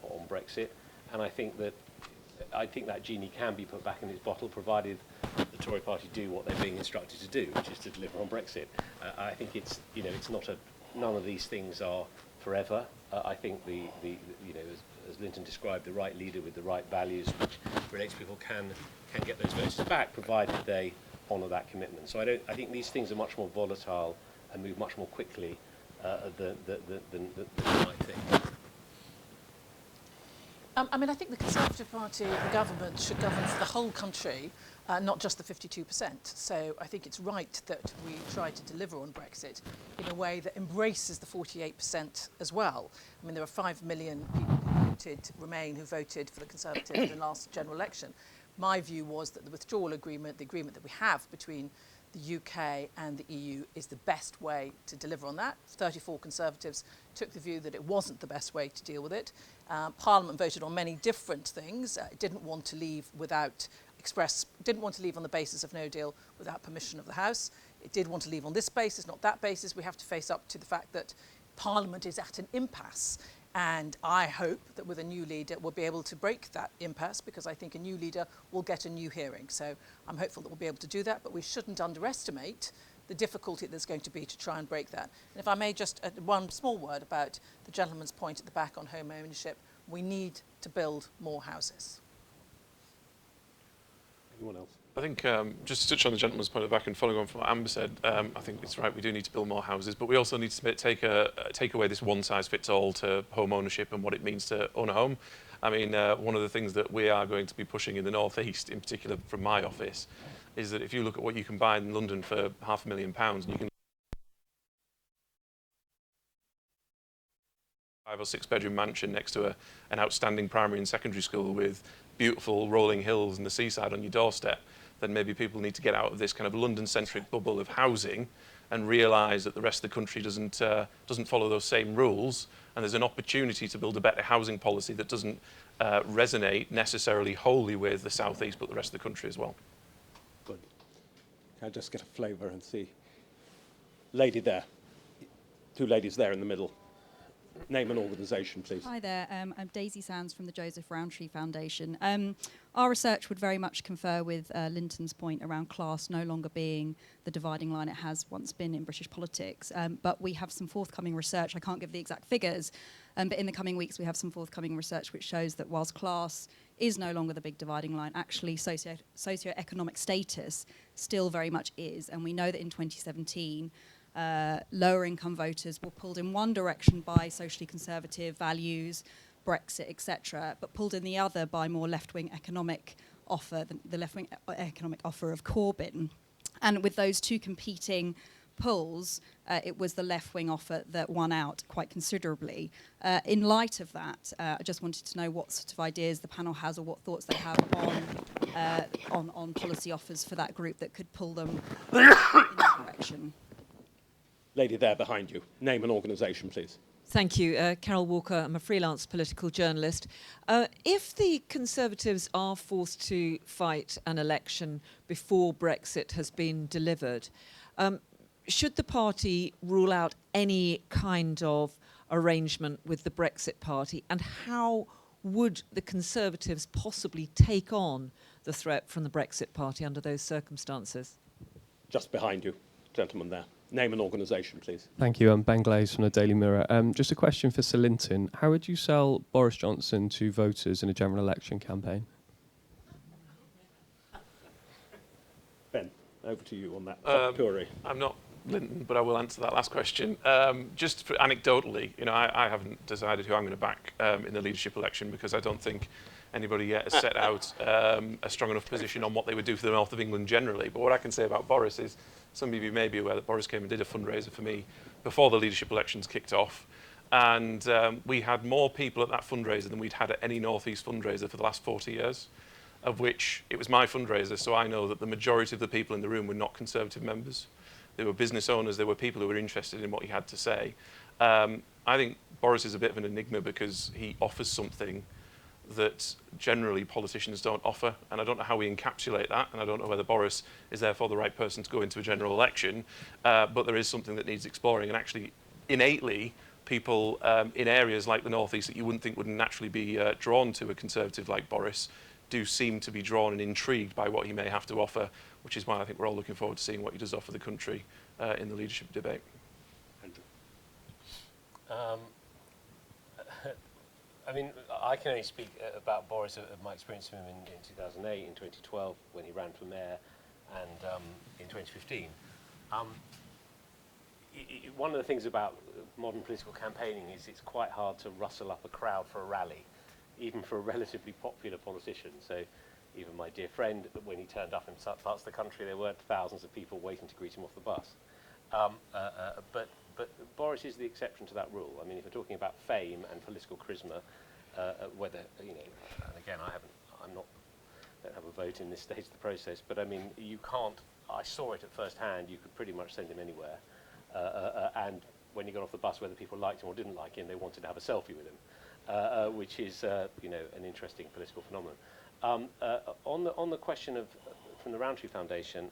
on Brexit. And I think that genie can be put back in its bottle, provided the Tory Party do what they're being instructed to do, which is to deliver on Brexit. I think it's not none of these things are forever. I think as Lynton described, the right leader with the right values, which relates people can get those voters back, provided they honour that commitment. So I think these things are much more volatile and move much more quickly than you might think. I think the Conservative Party, the government, should govern for the whole country, not just the 52%. So I think it's right that we try to deliver on Brexit in a way that embraces the 48% as well. I mean, there are 5 million people who voted for the Conservatives in the last general election. My view was that the withdrawal agreement, the agreement that we have between the UK and the EU, is the best way to deliver on that. 34 Conservatives took the view that it wasn't the best way to deal with it. Parliament voted on many different things. It didn't want to leave without didn't want to leave on the basis of no deal without permission of the House. It did want to leave on this basis, not that basis. We have to face up to the fact that Parliament is at an impasse. And I hope that with a new leader we'll be able to break that impasse, because I think a new leader will get a new hearing. So I'm hopeful that we'll be able to do that, but we shouldn't underestimate the difficulty there's going to be to try and break that. And if I may just add one small word about the gentleman's point at the back on home ownership, we need to build more houses. Anyone else? I think just to touch on the gentleman's point at the back and following on from what Amber said, I think it's right, we do need to build more houses, but we also need to take away this one-size-fits-all to home ownership and what it means to own a home. I mean, one of the things that we are going to be pushing in the North East, in particular from my office, is that if you look at what you can buy in London for £500,000, and you can a 5 or 6 bedroom mansion next to an outstanding primary and secondary school with beautiful rolling hills and the seaside on your doorstep, then maybe people need to get out of this kind of London-centric bubble of housing and realise that the rest of the country doesn't follow those same rules, and there's an opportunity to build a better housing policy that doesn't resonate necessarily wholly with the South East, but the rest of the country as well. Good. Can I just get a flavour and see? Lady there. 2 ladies there in the middle. Name and organisation, please. Hi there, I'm Daisy Sands from the Joseph Rowntree Foundation. Our research would very much confer with Lynton's point around class no longer being the dividing line it has once been in British politics. But we have some forthcoming research, I can't give the exact figures, but in the coming weeks we have some forthcoming research which shows that whilst class is no longer the big dividing line, actually socio-economic status still very much is. And we know that in 2017, lower income voters were pulled in one direction by socially conservative values, Brexit, etc., but pulled in the other by more left-wing economic offer, the left-wing economic offer of Corbyn. And with those two competing pulls, it was the left-wing offer that won out quite considerably. In light of that, I just wanted to know what sort of ideas the panel has or what thoughts they have on policy offers for that group that could pull them in that direction. Lady there behind you. Name and organisation, please. Thank you. Carol Walker, I'm a freelance political journalist. If the Conservatives are forced to fight an election before Brexit has been delivered, should the party rule out any kind of arrangement with the Brexit party? And how would the Conservatives possibly take on the threat from the Brexit party under those circumstances? Just behind you, gentleman there. Name and organisation, please. Thank you. I'm Ben Glaze from the Daily Mirror. Just a question for Sir Lynton. How would you sell Boris Johnson to voters in a general election campaign? Ben, over to you on that. Puri. I'm not Lynton, but I will answer that last question. Just for anecdotally, I haven't decided who I'm going to back in the leadership election, because I don't think anybody yet has set out a strong enough position on what they would do for the north of England generally. But what I can say about Boris is, some of you may be aware that Boris came and did a fundraiser for me before the leadership elections kicked off. And we had more people at that fundraiser than we'd had at any North East fundraiser for the last 40 years, of which it was my fundraiser, so I know that the majority of the people in the room were not Conservative members. They were business owners, they were people who were interested in what he had to say. I think Boris is a bit of an enigma because he offers something that generally politicians don't offer, and I don't know how we encapsulate that, and I don't know whether Boris is therefore the right person to go into a general election, but there is something that needs exploring, and actually innately people in areas like the North East that you wouldn't think would naturally be drawn to a Conservative like Boris do seem to be drawn and intrigued by what he may have to offer, which is why I think we're all looking forward to seeing what he does offer the country in the leadership debate. I mean, I can only speak about Boris of my experience of him in 2008, in 2012, when he ran for mayor, and in 2015. One of the things about modern political campaigning is it's quite hard to rustle up a crowd for a rally, even for a relatively popular politician. So even my dear friend, when he turned up in some parts of the country, there weren't thousands of people waiting to greet him off the bus. But Boris is the exception to that rule. I mean, if we're talking about fame and political charisma, whether, and again, don't have a vote in this stage of the process, but I mean, you can't, I saw it at first hand, you could pretty much send him anywhere. And when he got off the bus, whether people liked him or didn't like him, they wanted to have a selfie with him, which is, an interesting political phenomenon. On the question of from the Rowntree Foundation,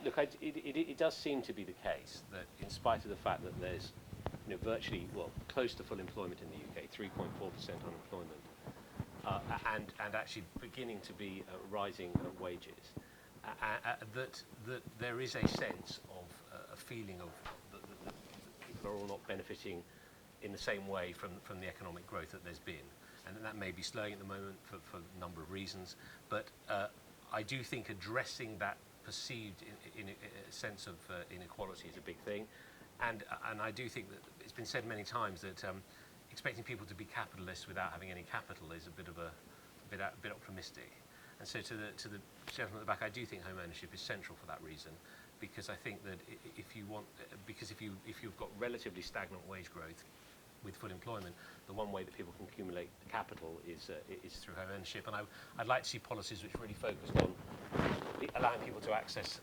look, it does seem to be the case that in spite of the fact that there's virtually, well, close to full employment in the UK, 3.4% unemployment, and actually beginning to be rising wages, that there is a sense of a feeling of that people are all not benefiting in the same way from the economic growth that there's been. And that may be slowing at the moment for a number of reasons, but I do think addressing that perceived in a sense of inequality is a big thing, and I do think that it's been said many times that expecting people to be capitalists without having any capital is a bit optimistic. And so to the gentleman at the back, I do think home ownership is central for that reason, because I think that if you've got relatively stagnant wage growth with full employment, the one way that people can accumulate capital is through home ownership. And I'd like to see policies which really focused on allowing people to access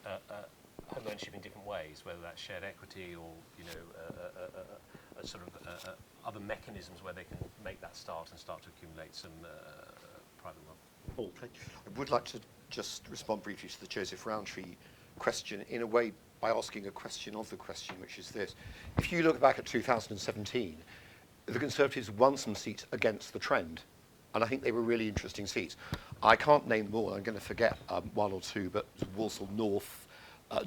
home ownership in different ways, whether that's shared equity or other mechanisms where they can make that start to accumulate some private wealth. Paul, I would like to just respond briefly to the Joseph Rowntree question in a way by asking a question of the question, which is this. If you look back at 2017, the Conservatives won some seats against the trend, and I think they were really interesting seats. I can't name them all, I'm going to forget one or two, but Walsall North,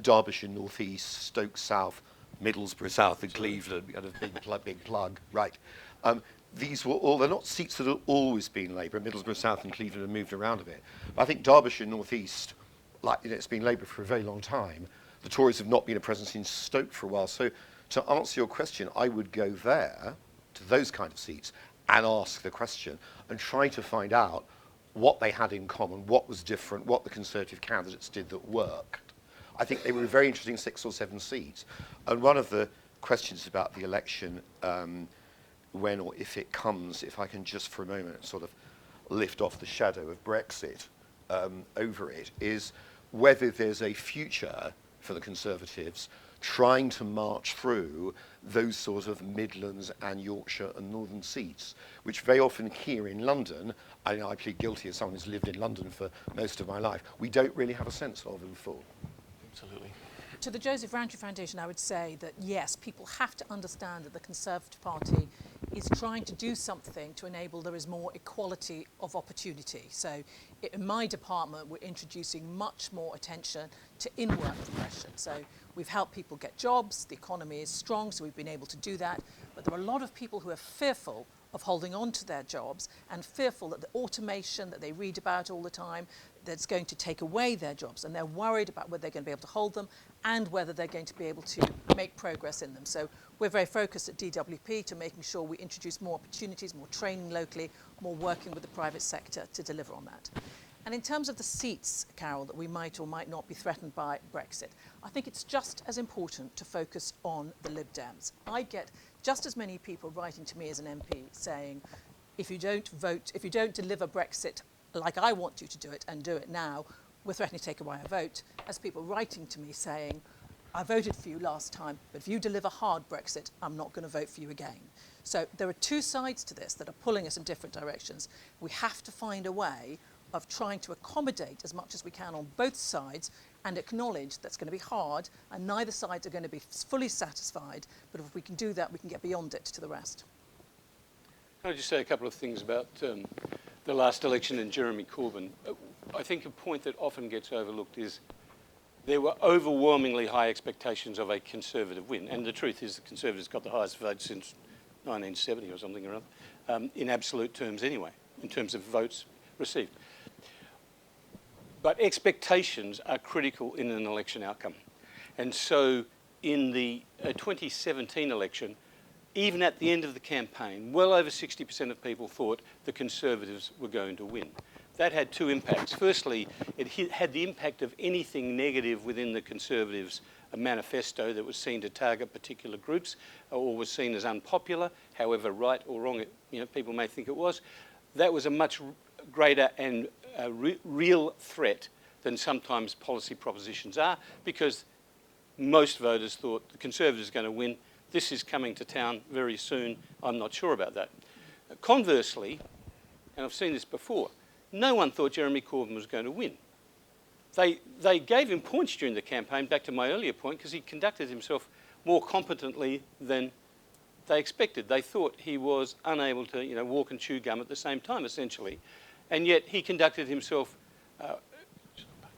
Derbyshire North East, Stoke South, Middlesbrough South and Cleveland, we had a big plug, right. These were all, they're not seats that have always been Labour. Middlesbrough South and Cleveland have moved around a bit. But I think Derbyshire North East, it's been Labour for a very long time. The Tories have not been a presence in Stoke for a while. So to answer your question, I would go there, to those kind of seats, and ask the question and try to find out what they had in common, what was different, what the Conservative candidates did that worked. I think they were very interesting 6 or 7 seats. And one of the questions about the election, when or if it comes, if I can just for a moment sort of lift off the shadow of Brexit over it, is whether there's a future for the Conservatives trying to march through those sort of Midlands and Yorkshire and Northern seats, which very often here in London, I plead guilty as someone who's lived in London for most of my life, we don't really have a sense of in full. Absolutely. To the Joseph Rowntree Foundation, I would say that yes, people have to understand that the Conservative Party is trying to do something to enable there is more equality of opportunity. So in my department, we're introducing much more attention to in-work progression. So we've helped people get jobs, the economy is strong, so we've been able to do that. But there are a lot of people who are fearful of holding on to their jobs and fearful that the automation that they read about all the time, that's going to take away their jobs, and they're worried about whether they're going to be able to hold them and whether they're going to be able to make progress in them. So we're very focused at DWP to making sure we introduce more opportunities, more training locally, more working with the private sector to deliver on that. And in terms of the seats, Carol, that we might or might not be threatened by Brexit, I think it's just as important to focus on the Lib Dems. I get just as many people writing to me as an MP saying, if you don't vote, if you don't deliver Brexit like I want you to do it and do it now, we're threatening to take away our vote, as people writing to me saying, I voted for you last time, but if you deliver hard Brexit, I'm not going to vote for you again. So there are two sides to this that are pulling us in different directions. We have to find a way of trying to accommodate as much as we can on both sides and acknowledge that's going to be hard and neither sides are going to be fully satisfied, but if we can do that, we can get beyond it to the rest. Can I just say a couple of things about the last election and Jeremy Corbyn? I think a point that often gets overlooked is there were overwhelmingly high expectations of a Conservative win, and the truth is the Conservatives got the highest vote since 1970 or something or other, in absolute terms anyway, in terms of votes received. But expectations are critical in an election outcome. And so in the 2017 election, even at the end of the campaign, well over 60% of people thought the Conservatives were going to win. That had two impacts. Firstly, it had the impact of anything negative within the Conservatives' manifesto that was seen to target particular groups or was seen as unpopular, however right or wrong people may think it was. That was a much greater and real threat than sometimes policy propositions are, because most voters thought the Conservatives are going to win. This is coming to town very soon. I'm not sure about that. Conversely, and I've seen this before, no one thought Jeremy Corbyn was going to win. They gave him points during the campaign, back to my earlier point, because he conducted himself more competently than they expected. They thought he was unable to, walk and chew gum at the same time, essentially. And yet he conducted himself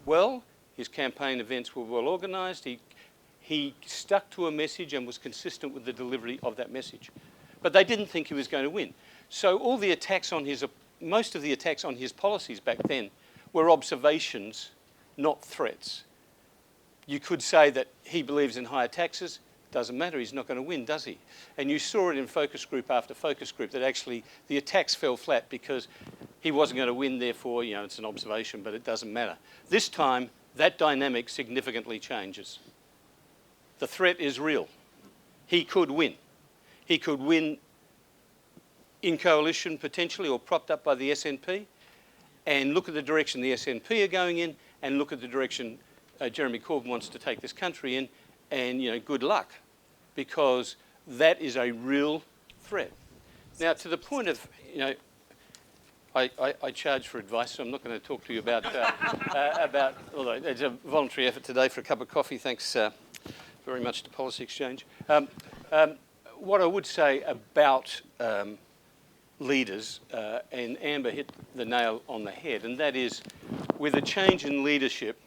well. His campaign events were well organised. He stuck to a message and was consistent with the delivery of that message. But they didn't think he was going to win. So all the attacks on most of the attacks on his policies back then were observations, not threats. You could say that he believes in higher taxes. Doesn't matter, he's not going to win, does he? And you saw it in focus group after focus group that actually the attacks fell flat because he wasn't going to win, therefore, it's an observation, but it doesn't matter. This time, that dynamic significantly changes. The threat is real. He could win. He could win in coalition potentially or propped up by the SNP, and look at the direction the SNP are going in, and look at the direction Jeremy Corbyn wants to take this country in, and good luck, because that is a real threat. Now, to the point of, I charge for advice, so I'm not going to talk to you about, although it's a voluntary effort today for a cup of coffee, thanks very much to Policy Exchange. What I would say about leaders, and Amber hit the nail on the head, and that is, with a change in leadership,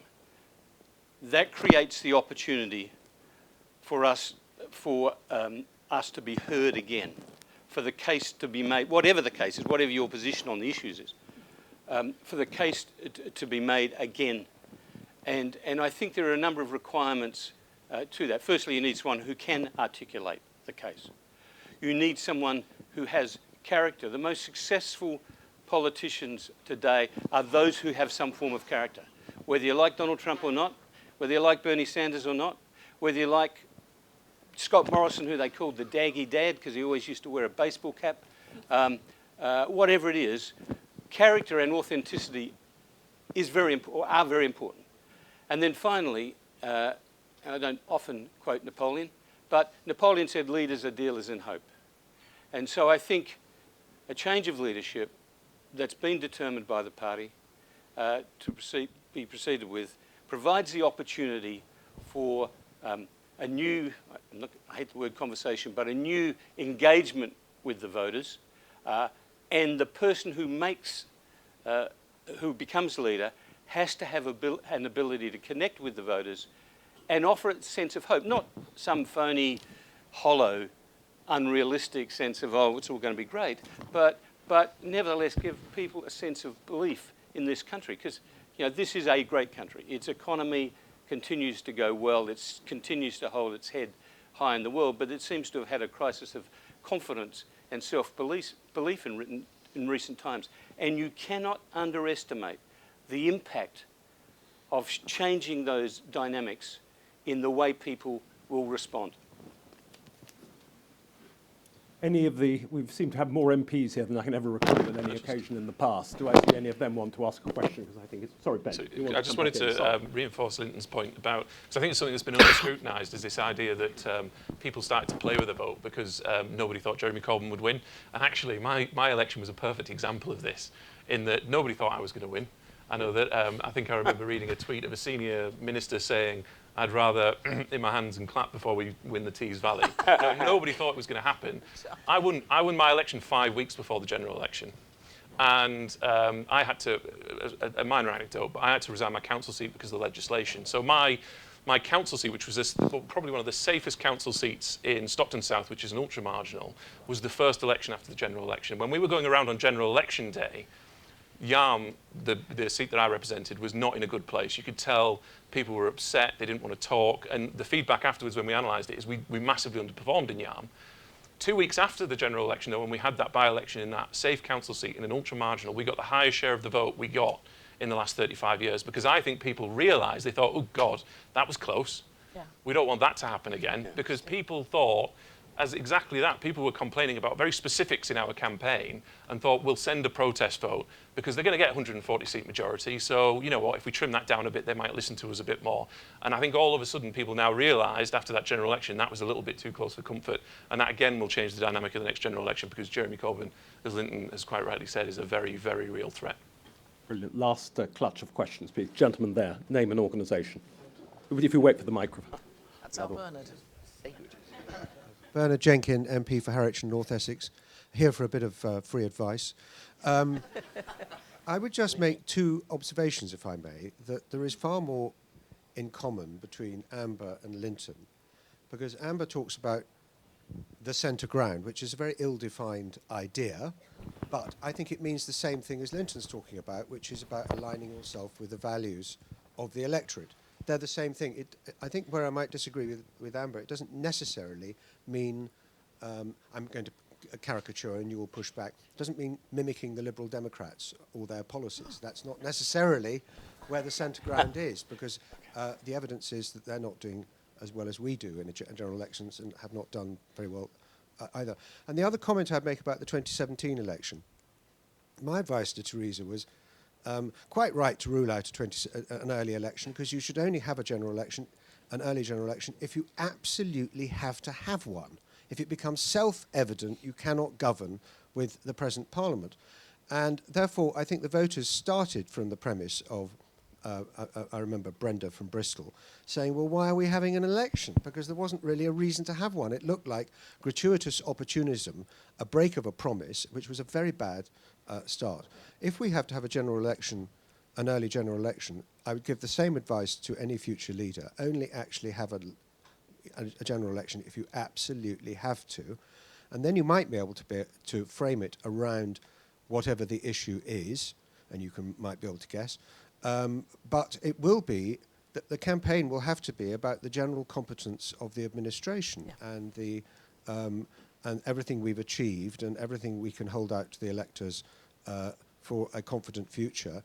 that creates the opportunity for us to be heard again, for the case to be made, whatever the case is, whatever your position on the issues is, for the case to be made again. And I think there are a number of requirements to that. Firstly, you need someone who can articulate the case. You need someone who has character. The most successful politicians today are those who have some form of character. Whether you like Donald Trump or not, whether you like Bernie Sanders or not, whether you like Scott Morrison, who they called the Daggy Dad because he always used to wear a baseball cap, whatever it is, character and authenticity are very important. And then finally, and I don't often quote Napoleon, but Napoleon said leaders are dealers in hope. And so I think a change of leadership that's been determined by the party to be proceeded with provides the opportunity for a new, I hate the word conversation, but a new engagement with the voters, and the person who becomes leader has to have an ability to connect with the voters and offer a sense of hope, not some phony, hollow, unrealistic sense of, oh, it's all going to be great, but nevertheless give people a sense of belief in this country, because this is a great country. Its economy continues to go well. It continues to hold its head high in the world, but it seems to have had a crisis of confidence and self-belief in recent times. And you cannot underestimate the impact of changing those dynamics in the way people will respond. We seem to have more MPs here than I can ever recall on any occasion in the past. Do I see any of them want to ask a question? Because I think it's, sorry, Ben. So I just wanted to reinforce Lynton's point about, because I think it's something that's been under-scrutinised, is this idea that people started to play with the vote because nobody thought Jeremy Corbyn would win. And actually, my election was a perfect example of this, in that nobody thought I was going to win. I know that, I think I remember reading a tweet of a senior minister saying, I'd rather in my hands and clap before we win the Tees Valley. Nobody thought it was going to happen. I won my election 5 weeks before the general election. And I had to, a minor anecdote, but I had to resign my council seat because of the legislation. So my council seat, which was probably one of the safest council seats in Stockton South, which is an ultra-marginal, was the first election after the general election. When we were going around on general election day, Yarm, the seat that I represented, was not in a good place. You could tell people were upset, they didn't want to talk, and the feedback afterwards when we analysed it is we massively underperformed in Yarm. 2 weeks after the general election, though, when we had that by-election in that safe council seat in an ultra-marginal, we got the highest share of the vote we got in the last 35 years, because I think people realised, they thought, oh God, that was close. Yeah. We don't want that to happen again, because people thought, as exactly that, people were complaining about very specifics in our campaign and thought, we'll send a protest vote because they're going to get 140 seat majority. So, you know what, if we trim that down a bit, they might listen to us a bit more. And I think all of a sudden people now realised after that general election that was a little bit too close for comfort. And that again will change the dynamic of the next general election, because Jeremy Corbyn, as Lynton has quite rightly said, is a very, very real threat. Brilliant. Last clutch of questions, please. Gentleman there, name and organisation. If you wait for the microphone. That's our Bernard. Bernard Jenkin, MP for Harwich and North Essex, here for a bit of free advice. I would just make two observations, if I may, that there is far more in common between Amber and Lynton, because Amber talks about the centre ground, which is a very ill-defined idea, but I think it means the same thing as Lynton's talking about, which is about aligning yourself with the values of the electorate. They're the same thing. I think where I might disagree with Amber, it doesn't necessarily mean, I'm going to caricature and you will push back, it doesn't mean mimicking the Liberal Democrats or their policies. That's not necessarily where the centre ground is, because the evidence is that they're not doing as well as we do in general elections and have not done very well either. And the other comment I'd make about the 2017 election, my advice to Theresa was quite right to rule out an early election, because you should only have a general election, an early general election, if you absolutely have to have one. If it becomes self-evident you cannot govern with the present Parliament. And therefore, I think the voters started from the premise of, I remember Brenda from Bristol saying, well, why are we having an election? Because there wasn't really a reason to have one. It looked like gratuitous opportunism, a break of a promise, which was a very bad start. If we have to have a general election, an early general election, I would give the same advice to any future leader. Only actually have a general election if you absolutely have to. And then you might be able to frame it around whatever the issue is, and you might be able to guess. But it will be, the campaign will have to be about the general competence of the administration and and everything we've achieved and everything we can hold out to the electors for a confident future.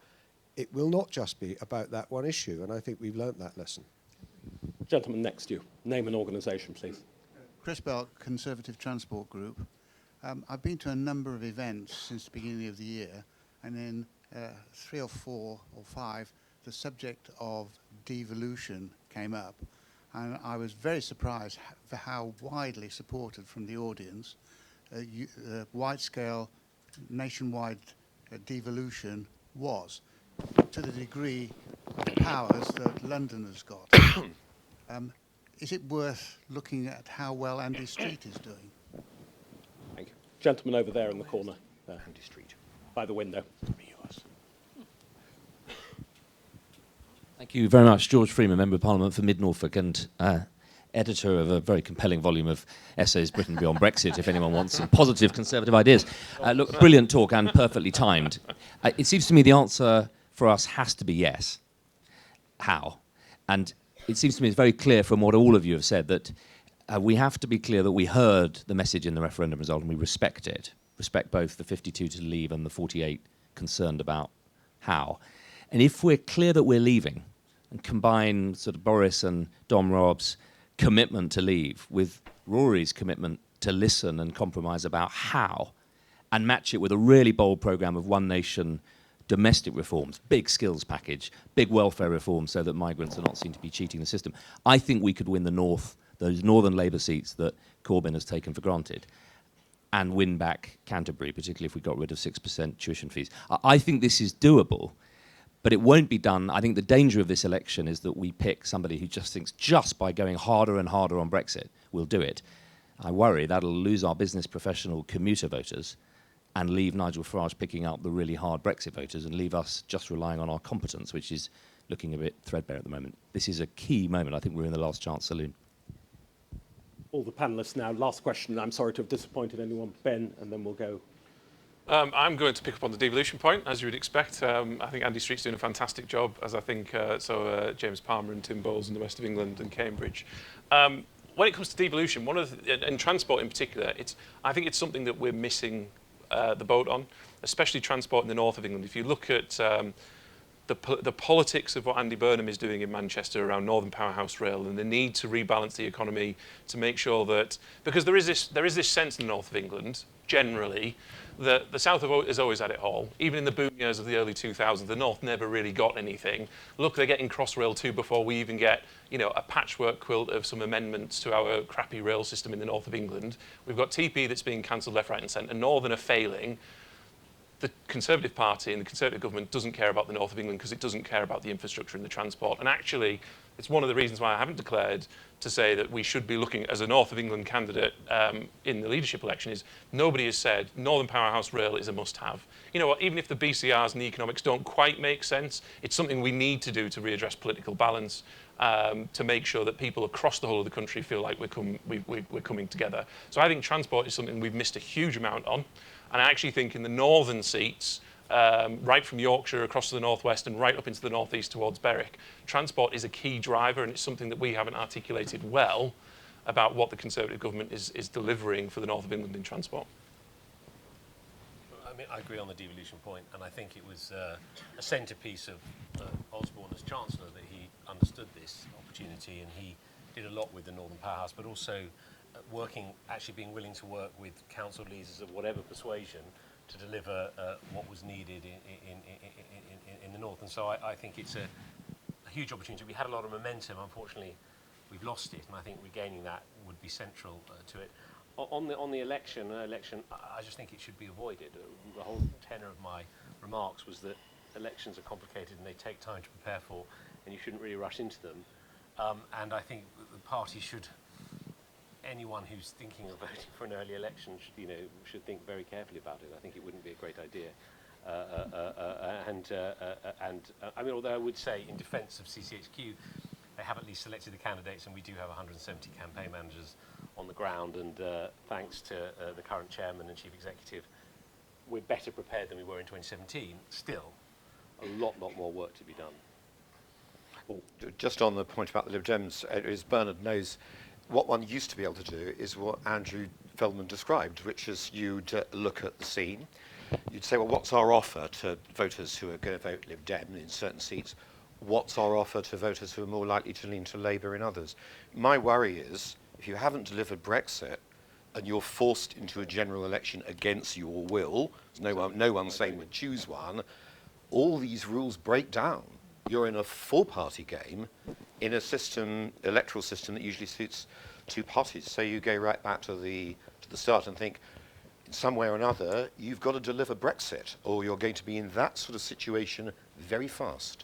It will not just be about that one issue, and I think we've learnt that lesson. Gentleman next to you, name and organisation, please. Chris Bell, Conservative Transport Group. I've been to a number of events since the beginning of the year, and in 3 or 4 or 5, the subject of devolution came up, and I was very surprised for how widely supported from the audience wide-scale, nationwide devolution was, to the degree of powers that London has got. Is it worth looking at how well Andy Street is doing? Thank you. Gentleman over there in the corner. Andy Street. By the window. Thank you very much. George Freeman, Member of Parliament for Mid-Norfolk and editor of a very compelling volume of essays, Britain Beyond Brexit, if anyone wants some positive Conservative ideas. Look, brilliant talk and perfectly timed. It seems to me the answer for us has to be yes. How? And it seems to me it's very clear from what all of you have said that we have to be clear that we heard the message in the referendum result and we respect it. Respect both the 52 to leave and the 48 concerned about how. And if we're clear that we're leaving and combine sort of Boris and Dom Rob's commitment to leave with Rory's commitment to listen and compromise about how, and match it with a really bold programme of one nation domestic reforms, big skills package, big welfare reforms so that migrants are not seen to be cheating the system, I think we could win the North, those northern Labour seats that Corbyn has taken for granted, and win back Canterbury, particularly if we got rid of 6% tuition fees. I think this is doable, but it won't be done. I think the danger of this election is that we pick somebody who just thinks just by going harder and harder on Brexit, we'll do it. I worry that'll lose our business professional commuter voters and leave Nigel Farage picking up the really hard Brexit voters and leave us just relying on our competence, which is looking a bit threadbare at the moment. This is a key moment. I think we're in the last chance saloon. All the panellists now. Last question. I'm sorry to have disappointed anyone. Ben, and then we'll go. I'm going to pick up on the devolution point, as you would expect. I think Andy Street's doing a fantastic job, as I think James Palmer and Tim Bowles in the West of England and Cambridge. When it comes to devolution, and transport in particular, I think it's something that we're missing the boat on, especially transport in the north of England. If you look at the politics of what Andy Burnham is doing in Manchester around Northern Powerhouse Rail and the need to rebalance the economy to make sure that, because there is this sense in the north of England, generally, that the south has always had it all. Even in the boom years of the early 2000s, the north never really got anything. Look, they're getting Crossrail 2 before we even get, a patchwork quilt of some amendments to our crappy rail system in the north of England. We've got TP that's being cancelled left, right and centre. Northern are failing. the Conservative Party and the Conservative government doesn't care about the north of England because it doesn't care about the infrastructure and the transport. And actually, it's one of the reasons why I haven't declared to say that we should be looking as a north of England candidate in the leadership election is nobody has said Northern Powerhouse Rail is a must-have. You know what, even if the BCRs and the economics don't quite make sense, it's something we need to do to readdress political balance, to make sure that people across the whole of the country feel like we're coming together. So I think transport is something we've missed a huge amount on. And I actually think in the northern seats, right from Yorkshire across to the northwest and right up into the northeast towards Berwick, transport is a key driver, and it's something that we haven't articulated well about what the Conservative government is delivering for the north of England in transport. I mean, I agree on the devolution point, and I think it was a centrepiece of Osborne as Chancellor that he understood this opportunity, and he did a lot with the Northern Powerhouse, but also actually being willing to work with council leaders of whatever persuasion to deliver what was needed in the north. And so I think it's a huge opportunity. We had a lot of momentum. Unfortunately, we've lost it, and I think regaining that would be central to it. On the election, I just think it should be avoided. The whole tenor of my remarks was that elections are complicated and they take time to prepare for, and you shouldn't really rush into them. And I think the party should, anyone who's thinking of voting for an early election should think very carefully about it. I think it wouldn't be a great idea. I mean, although I would say in defence of CCHQ, they have at least selected the candidates, and we do have 170 campaign managers on the ground, and thanks to the current chairman and chief executive, we're better prepared than we were in 2017. Still, a lot more work to be done. Well, just on the point about the Lib Dems, as Bernard knows, what one used to be able to do is what Andrew Feldman described, which is you'd look at the scene, you'd say, well, what's our offer to voters who are going to vote Lib Dem in certain seats? What's our offer to voters who are more likely to lean to Labour in others? My worry is, if you haven't delivered Brexit and you're forced into a general election against your will, no one's saying we'd choose one, all these rules break down. You're in a four-party game in a electoral system that usually suits two parties. So you go right back to the start and think, in some way or another, you've got to deliver Brexit, or you're going to be in that sort of situation very fast.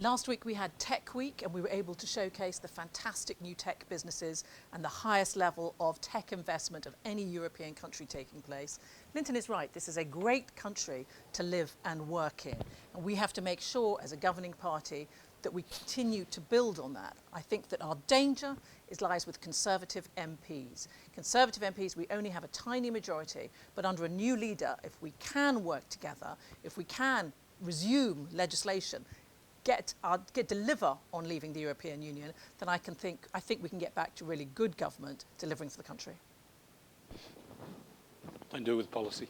Last week we had Tech Week, and we were able to showcase the fantastic new tech businesses and the highest level of tech investment of any European country taking place. Lynton is right, this is a great country to live and work in, and we have to make sure as a governing party that we continue to build on that. I think that our danger lies with Conservative MPs. Conservative MPs, we only have a tiny majority, but under a new leader, if we can work together, if we can resume legislation, deliver on leaving the European Union, then I think we can get back to really good government delivering for the country. And do with policy.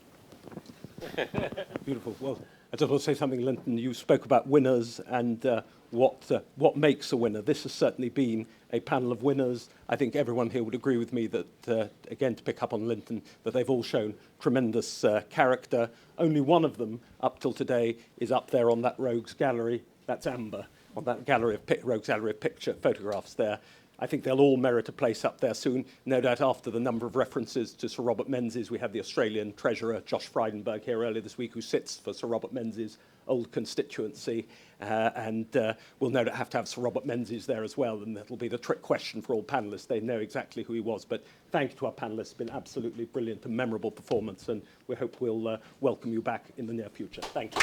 Beautiful. Well, I just want to say something, Lynton. You spoke about winners and what makes a winner. This has certainly been a panel of winners. I think everyone here would agree with me that, again, to pick up on Lynton, that they've all shown tremendous character. Only one of them, up till today, is up there on that Rogues Gallery. That's Amber, on that Rogues Gallery of picture photographs there. I think they'll all merit a place up there soon. No doubt after the number of references to Sir Robert Menzies, we had the Australian Treasurer, Josh Frydenberg, here earlier this week, who sits for Sir Robert Menzies' old constituency. And we'll no doubt have to have Sir Robert Menzies there as well, and that'll be the trick question for all panellists. They know exactly who he was. But thank you to our panellists. It's been absolutely brilliant and memorable performance, and we hope we'll welcome you back in the near future. Thank you.